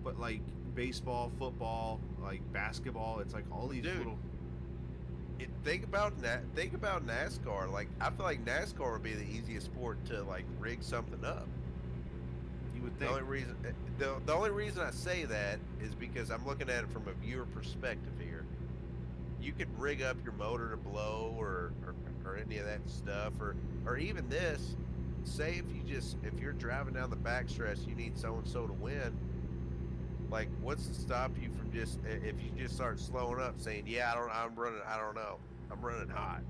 A: but like baseball, football, like basketball, it's like all these
B: Dude,
A: little.
B: Think about NASCAR. Like, I feel like NASCAR would be the easiest sport to like rig something up.
A: You would
B: The
A: think.
B: only reason I say that is because I'm looking at it from a viewer perspective here. You could rig up your motor to blow or any of that stuff, or even this. Say if you're driving down the backstretch, you need so and so to win. Like, what's to stop you from just, if you just start slowing up, saying, "Yeah, I'm running hot."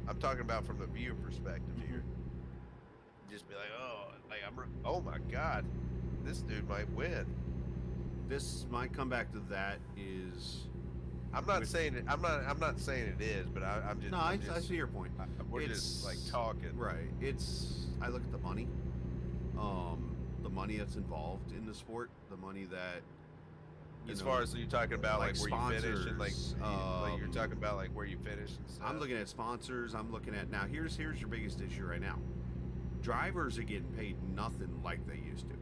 B: I'm talking about from the viewer perspective here. Just be like, oh my God, this dude might win.
A: This, my comeback to that is.
B: I'm not saying it. I'm not saying it is, but I'm just.
A: No, I see your point.
B: We're just like talking.
A: Right. I look at the money. The money that's involved in the sport, the money that.
B: As far as you're talking about like where you finish and like you're talking about like where you finish and stuff.
A: I'm looking at sponsors. I'm looking at, now here's your biggest issue right now. Drivers are getting paid nothing like they used to.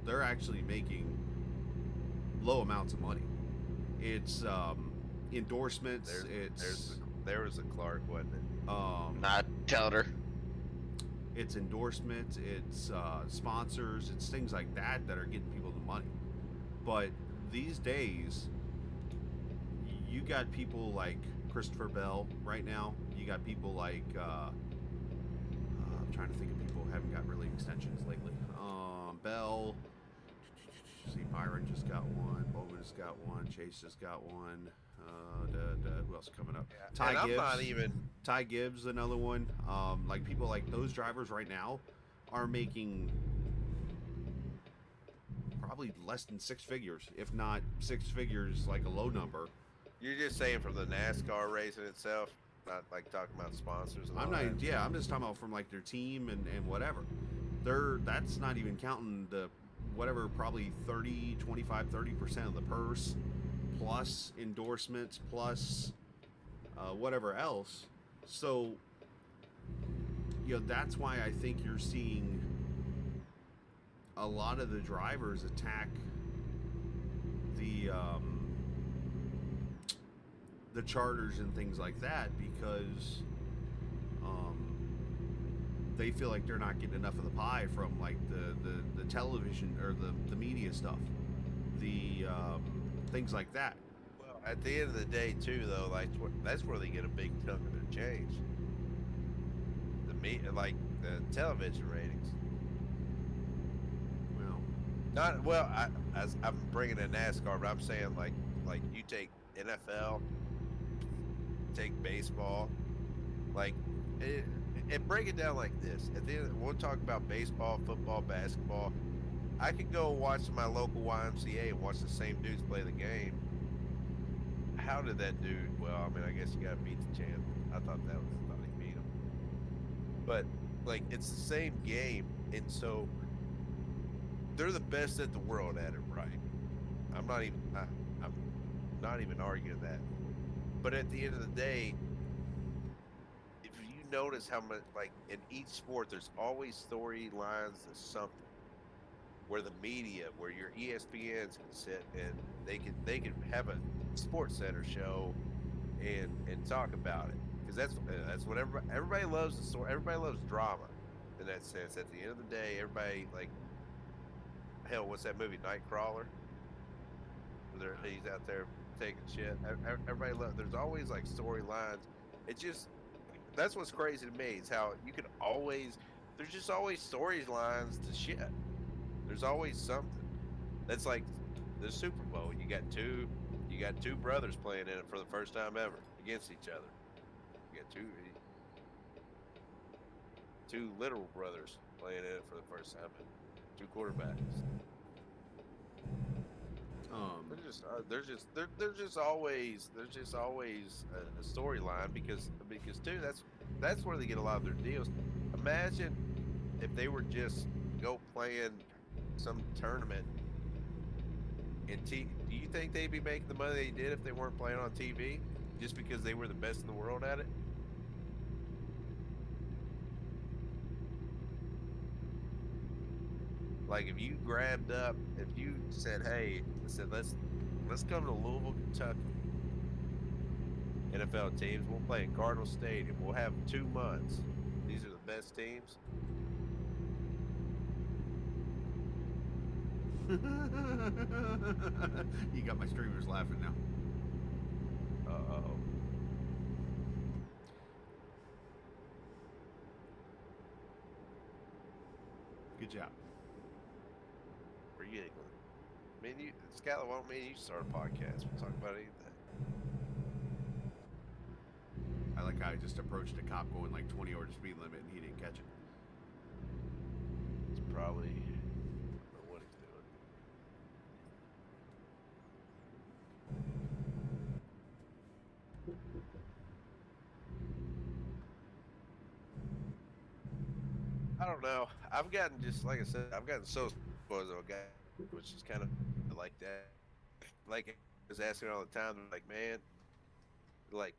A: They're actually making low amounts of money. It's endorsements.
B: There was a Clark, wasn't it?
D: Not Telder.
A: It's endorsements, it's sponsors, it's things like that that are getting people the money. But these days, you got people like Christopher Bell right now. You got people like I'm trying to think of people who haven't got really extensions lately. Bell. See, Byron just got one. Bowman just got one. Chase just got one. Who else coming up?
B: Yeah.
A: Ty
B: And I'm
A: Gibbs.
B: not even.
A: Ty Gibbs, another one. Like people like those drivers right now are making probably less than six figures, if not six figures, like a low number.
B: You're just saying from the NASCAR racing itself, not like talking about sponsors and all
A: I'm not.
B: that.
A: Yeah, I'm just talking about from like their team and whatever. That's not even counting the whatever, probably 30, 25, 30% of the purse, plus endorsements, plus whatever else. So, that's why I think you're seeing a lot of the drivers attack the charters and things like that, because they feel like they're not getting enough of the pie from like the television or the media stuff, the things like that.
B: Well, at the end of the day, too, though, like that's where they get a big chunk of their change. Like the television ratings.
A: Well,
B: I'm bringing in NASCAR, but I'm saying like you take NFL, take baseball, like and break it down like this. At the end, we'll talk about baseball, football, basketball. I could go watch my local YMCA and watch the same dudes play the game. How did that dude? Well, I mean, I guess you got to beat the champ. I thought he beat him, but like it's the same game, and so they're the best at the world at it, right? I'm not even arguing that. But at the end of the day, if you notice how much, like in each sport, there's always storylines to something. Where the media, where your ESPNs can sit and they can have a Sports Center show and talk about it, because that's what everybody loves the story. Everybody loves drama in that sense. At the end of the day, everybody like. Hell, what's that movie, Nightcrawler? He's out there taking shit. Everybody loves. There's always like storylines. That's what's crazy to me is how you can always. There's just always storylines to shit. There's always something. That's like the Super Bowl. You got two brothers playing in it for the first time ever against each other. You got two literal brothers playing in it for the first time ever. Two quarterbacks. There's just always a storyline because too that's where they get a lot of their deals. Imagine if they were just go playing some tournament and do you think they'd be making the money they did if they weren't playing on TV just because they were the best in the world at it? Like if you said, hey, let's come to Louisville, Kentucky. NFL teams, we'll play in Cardinal Stadium. We'll have 2 months. These are the best teams.
A: You got my streamers laughing now.
B: Uh-oh.
A: Good job.
B: We're giggling. Skylar, why don't me and you start a podcast? We'll talk about anything.
A: I like how I just approached a cop going like 20 over the speed limit and he didn't catch it.
B: It's probably, I don't know what he's doing. I don't know. I've gotten so spoiled as a guy, which is kind of like that. Like I was asking all the time, like, man, like,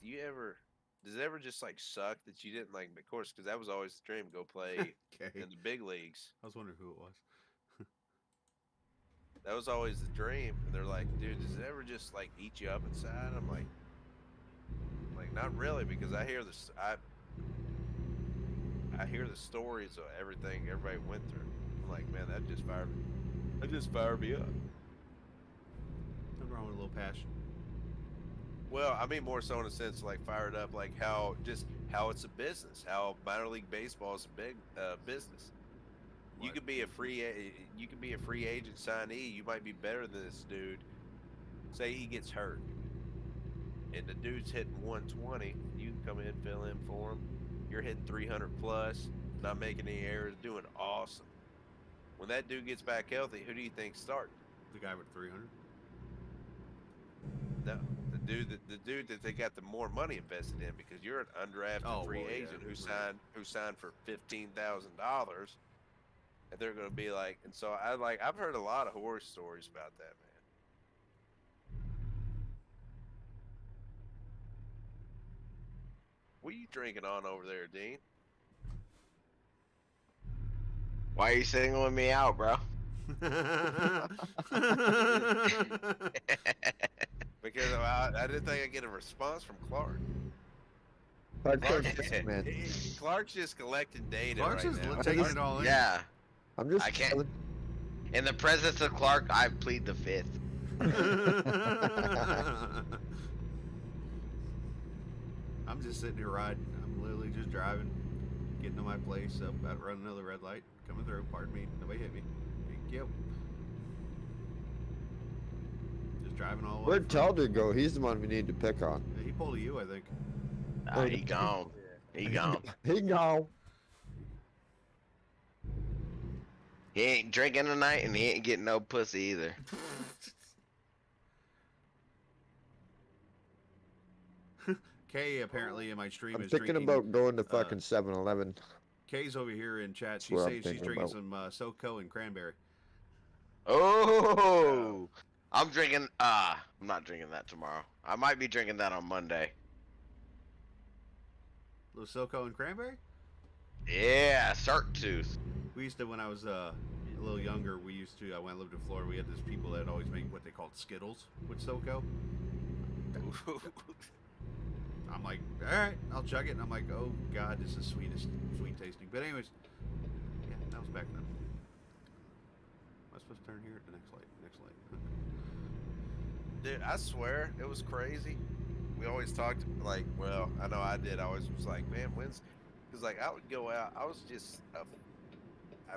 B: does it ever just like suck that you didn't like, of course, because that was always the dream, go play
A: Okay.
B: in the big leagues.
A: I was wondering who it was.
B: That was always the dream. And they're like, dude, does it ever just like eat you up inside? I'm like, like, not really, because I hear this. I hear the stories of everything everybody went through. I'm like, man, that just fired me up.
A: Nothing wrong with a little passion.
B: Well, I mean more so in a sense like fired up, like how it's a business, how minor league baseball is a big business. You
A: What?
B: could be a free agent signee. You might be better than this dude. Say he gets hurt, and the dude's hitting 120. You can come in, fill in for him. You're hitting 300 plus, not making any errors, doing awesome. When that dude gets back healthy, who do you think starting?
A: The guy with 300.
B: No, the dude that they got the more money invested in, because you're an undrafted free agent who signed for $15,000, and they're going to be like, and so I've heard a lot of horror stories about that, man. What are you drinking on over there, Dean?
D: Why are you singling me out, bro?
B: Because I didn't think I'd get a response from Clark.
E: Man.
B: Clark's just collecting data
A: Clark's
B: right
A: just
B: now.
A: taking it all in.
D: Yeah.
E: I'm just
D: I can't-
E: chilling.
D: In the presence of Clark, I plead the fifth.
A: I'm just sitting here riding. I'm literally just driving, getting to my place, about to run another red light, coming through. Pardon me, nobody hit me. Thank you. Just driving all the way.
E: Where'd Telder go? He's the one we need to pick on.
A: Yeah, he pulled a U, I think.
D: Ah, he gone. He gone.
E: He gone.
D: He ain't drinking tonight, and he ain't getting no pussy either.
A: Kay apparently in my stream
E: I'm
A: is
E: thinking
A: drinking.
E: about going to fucking 7-Eleven.
A: Kay's over here in chat. She's
E: where I'm
A: saying she's
E: thinking
A: drinking
E: about.
A: some SoCo and cranberry.
D: Oh, I'm drinking. I'm not drinking that tomorrow. I might be drinking that on Monday.
A: Little SoCo and cranberry.
D: Yeah, Shark Tooth.
A: We used to, when I was a little younger, when I lived in Florida, we had these people that always make what they called Skittles with SoCo. I'm like, all right, I'll chug it. And I'm like, oh God, this is sweet tasting. But anyways, yeah, that was back then. Am I supposed to turn here at the next light? Next light.
B: Dude, I swear it was crazy. We always talked like, well, I know I did. I always was like, man, when's? Because like I would go out. I was just, I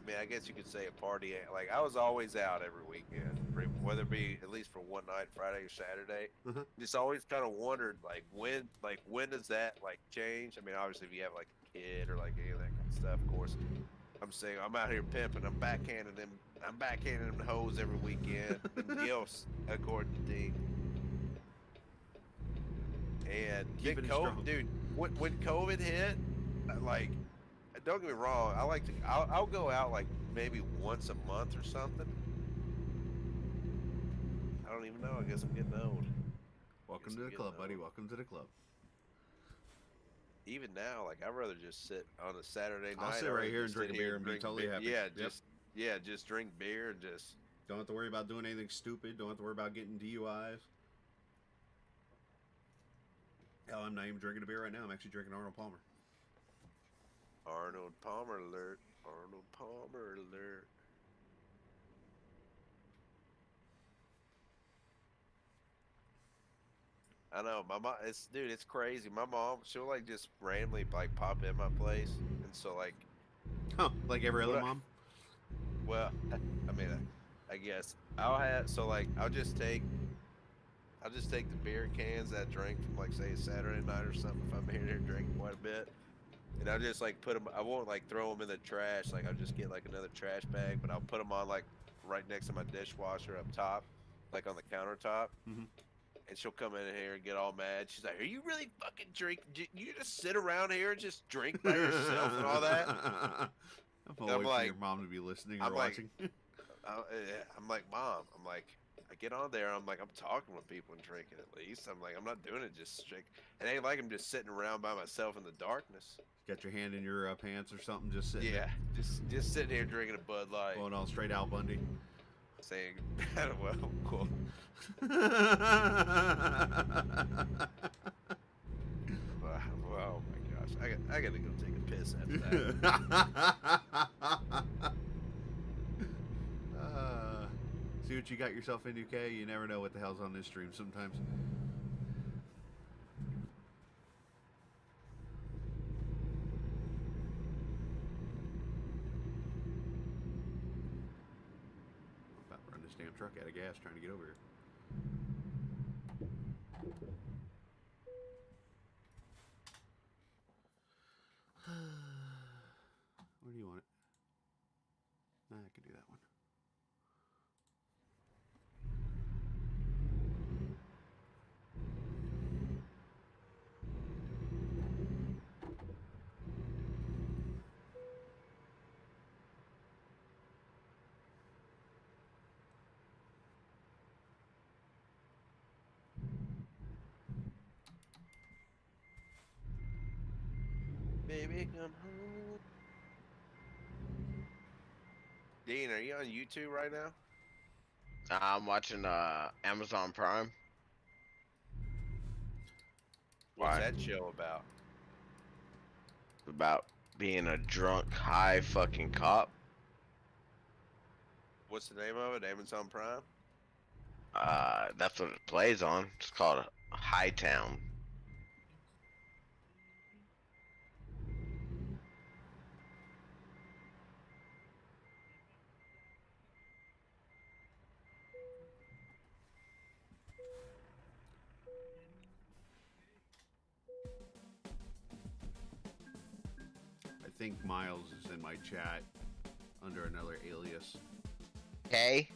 B: mean, I guess you could say a party. Like I was always out every weekend, whether it be at least for one night, Friday or Saturday. Just always kind of wondered when does that like change? I mean, obviously if you have like a kid or like any of that kind of stuff, of course. I'm saying I'm out here pimping. I'm backhanding them the hoes every weekend. Them gifts, according to Dean. And
A: Keeping
B: then
A: it strong.
B: dude, when COVID hit, like, don't get me wrong, I'll go out like maybe once a month or something. I don't even know. I guess I'm getting old.
A: Welcome to the club, buddy. Welcome to the club.
B: Even now, like I'd rather just sit on a Saturday night.
A: I'll sit right here and drink a beer and be totally happy.
B: Yeah, just drink beer and just.
A: Don't have to worry about doing anything stupid. Don't have to worry about getting DUIs. Hell, I'm not even drinking a beer right now. I'm actually drinking Arnold Palmer.
B: Arnold Palmer alert. Arnold Palmer alert. I know my mom. It's crazy. My mom, she'll like just randomly like pop in my place, and so like,
A: like every other mom.
B: Well, I mean, I guess I'll just take the beer cans that I drank from like say a Saturday night or something if I'm here drinking quite a bit, and I'll just like put them. I won't like throw them in the trash. Like I'll just get like another trash bag, but I'll put them on like right next to my dishwasher up top, like on the countertop. And she'll come in here and get all mad. She's like, "Are you really fucking drinking? You just sit around here and just drink by yourself and all that?"
A: I'm like, your mom to be listening or watching.
B: I'm like, Mom. I'm like, I get on there. I'm like, I'm talking with people and drinking at least. I'm like, I'm not doing it just strict. It ain't like I'm just sitting around by myself in the darkness.
A: Got your hand in your pants or something, just sitting.
B: Yeah, just sitting here drinking a Bud Light.
A: Going all straight out Bundy.
B: Saying, well, cool. this after that.
A: See what you got yourself into, Kay? You never know what the hell's on this stream sometimes. I'm about to run this damn truck out of gas trying to get over here. Where do you want it? Nah, I can do that one.
B: Baby, come home. Dean, are you on YouTube right now?
D: I'm watching Amazon Prime.
B: What's
D: Why?
B: that show about?
D: About being a drunk, high fucking cop.
B: What's the name of it? Amazon Prime?
D: That's what it plays on. It's called Hightown.
A: I think Miles is in my chat under another alias.
D: Hey.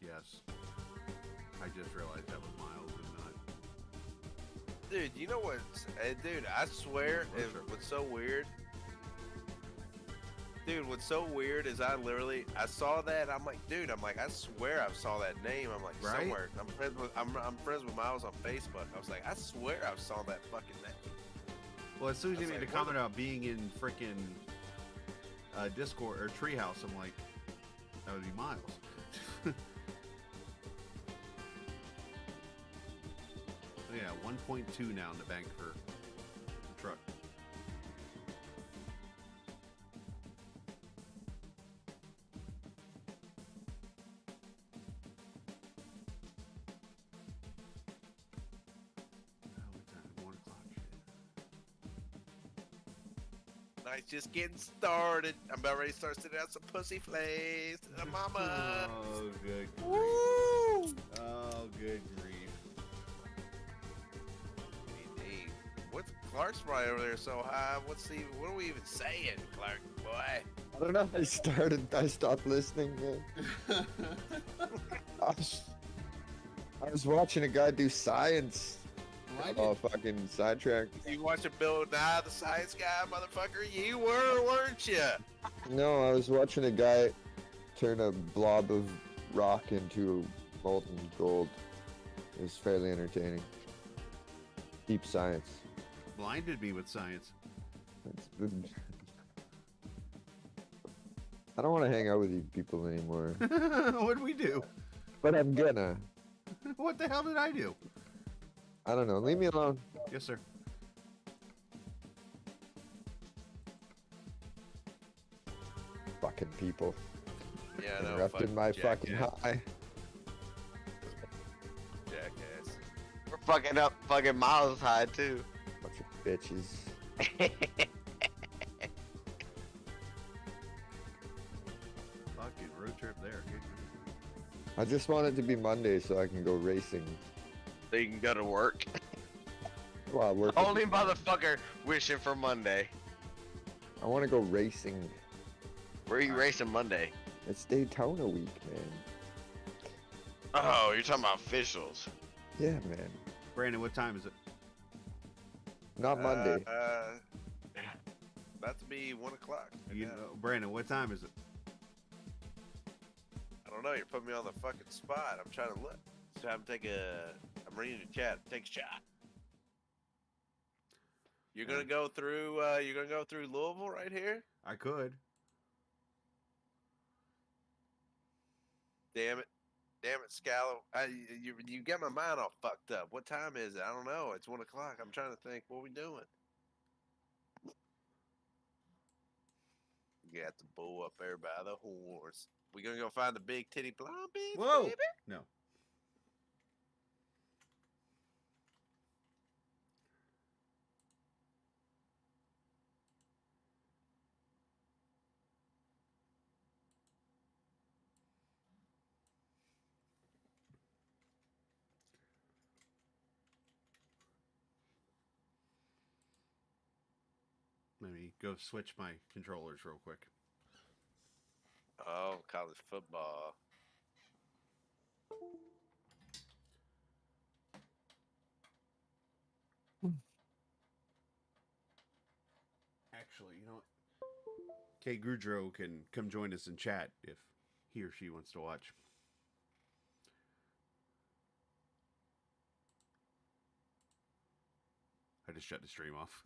A: Yes. I just realized that was Miles and not.
B: Dude, you know what's... dude, I swear, what's so weird... Dude, what's so weird is I saw that, I'm like, dude, I swear I saw that name. I'm like,
A: Right?
B: somewhere. I'm friends with Miles on Facebook. I was like, I swear I saw that fucking name.
A: Well, as soon as
B: I
A: you
B: was
A: made
B: like,
A: the comment about being in freaking Discord or Treehouse, I'm like, that would be Miles. Oh yeah, 1.2 now in the bank for the truck. What time? 1 o'clock. Shit.
B: Nice, just getting started. I'm about ready to start sending out some pussy flays to the mama.
A: Oh, good grief.
B: Woo!
A: Oh, good grief.
B: Hey, what's Clark's right over there so high? What are we even saying, Clark boy?
E: I don't know. I stopped listening. Man. I was watching a guy do science. Oh, fucking sidetracked.
B: You watching Bill Nye, the science guy, motherfucker? You were, weren't you?
E: No, I was watching a guy turn a blob of rock into molten gold. It was fairly entertaining. Deep science.
A: Blinded me with science.
E: I don't want to hang out with you people anymore,
A: What'd we do?
E: but I'm gonna.
A: What the hell did I do?
E: I don't know. Leave me alone.
A: Yes, sir.
E: Fucking people.
B: Yeah, I know.
E: Interrupting my fucking
B: jackass.
E: high.
B: Jackass.
D: We're fucking up fucking Miles high too.
E: Bunch of bitches.
A: Fucking road trip there. Good grief.
E: I just want it to be Monday so I can go racing.
D: So you can go to work.
E: Well, work.
D: Only motherfucker wishing for Monday.
E: I want to go racing.
D: Where are you racing Monday?
E: It's Daytona week, man.
D: Oh, you're talking about officials.
E: Yeah, man.
A: Brandon, what time is it?
E: Not Monday.
B: About to be 1 o'clock.
A: You know, Brandon, what time is it?
B: I don't know. You're putting me on the fucking spot. I'm trying to look. It's time to I'm reading the chat. Take a shot. You're gonna go through. You're gonna go through Louisville right here.
A: I could.
B: Damn it, Scallo. You got my mind all fucked up. What time is it? I don't know. It's 1 o'clock. I'm trying to think. What we doing? Got the bull up there by the horns. We gonna go find the big titty blonde bitch,
A: Whoa!
B: baby?
A: No. Let me go switch my controllers real quick.
B: Oh, college football.
A: Actually, you know what? Kay Goudreau can come join us in chat if he or she wants to watch. I just shut the stream off.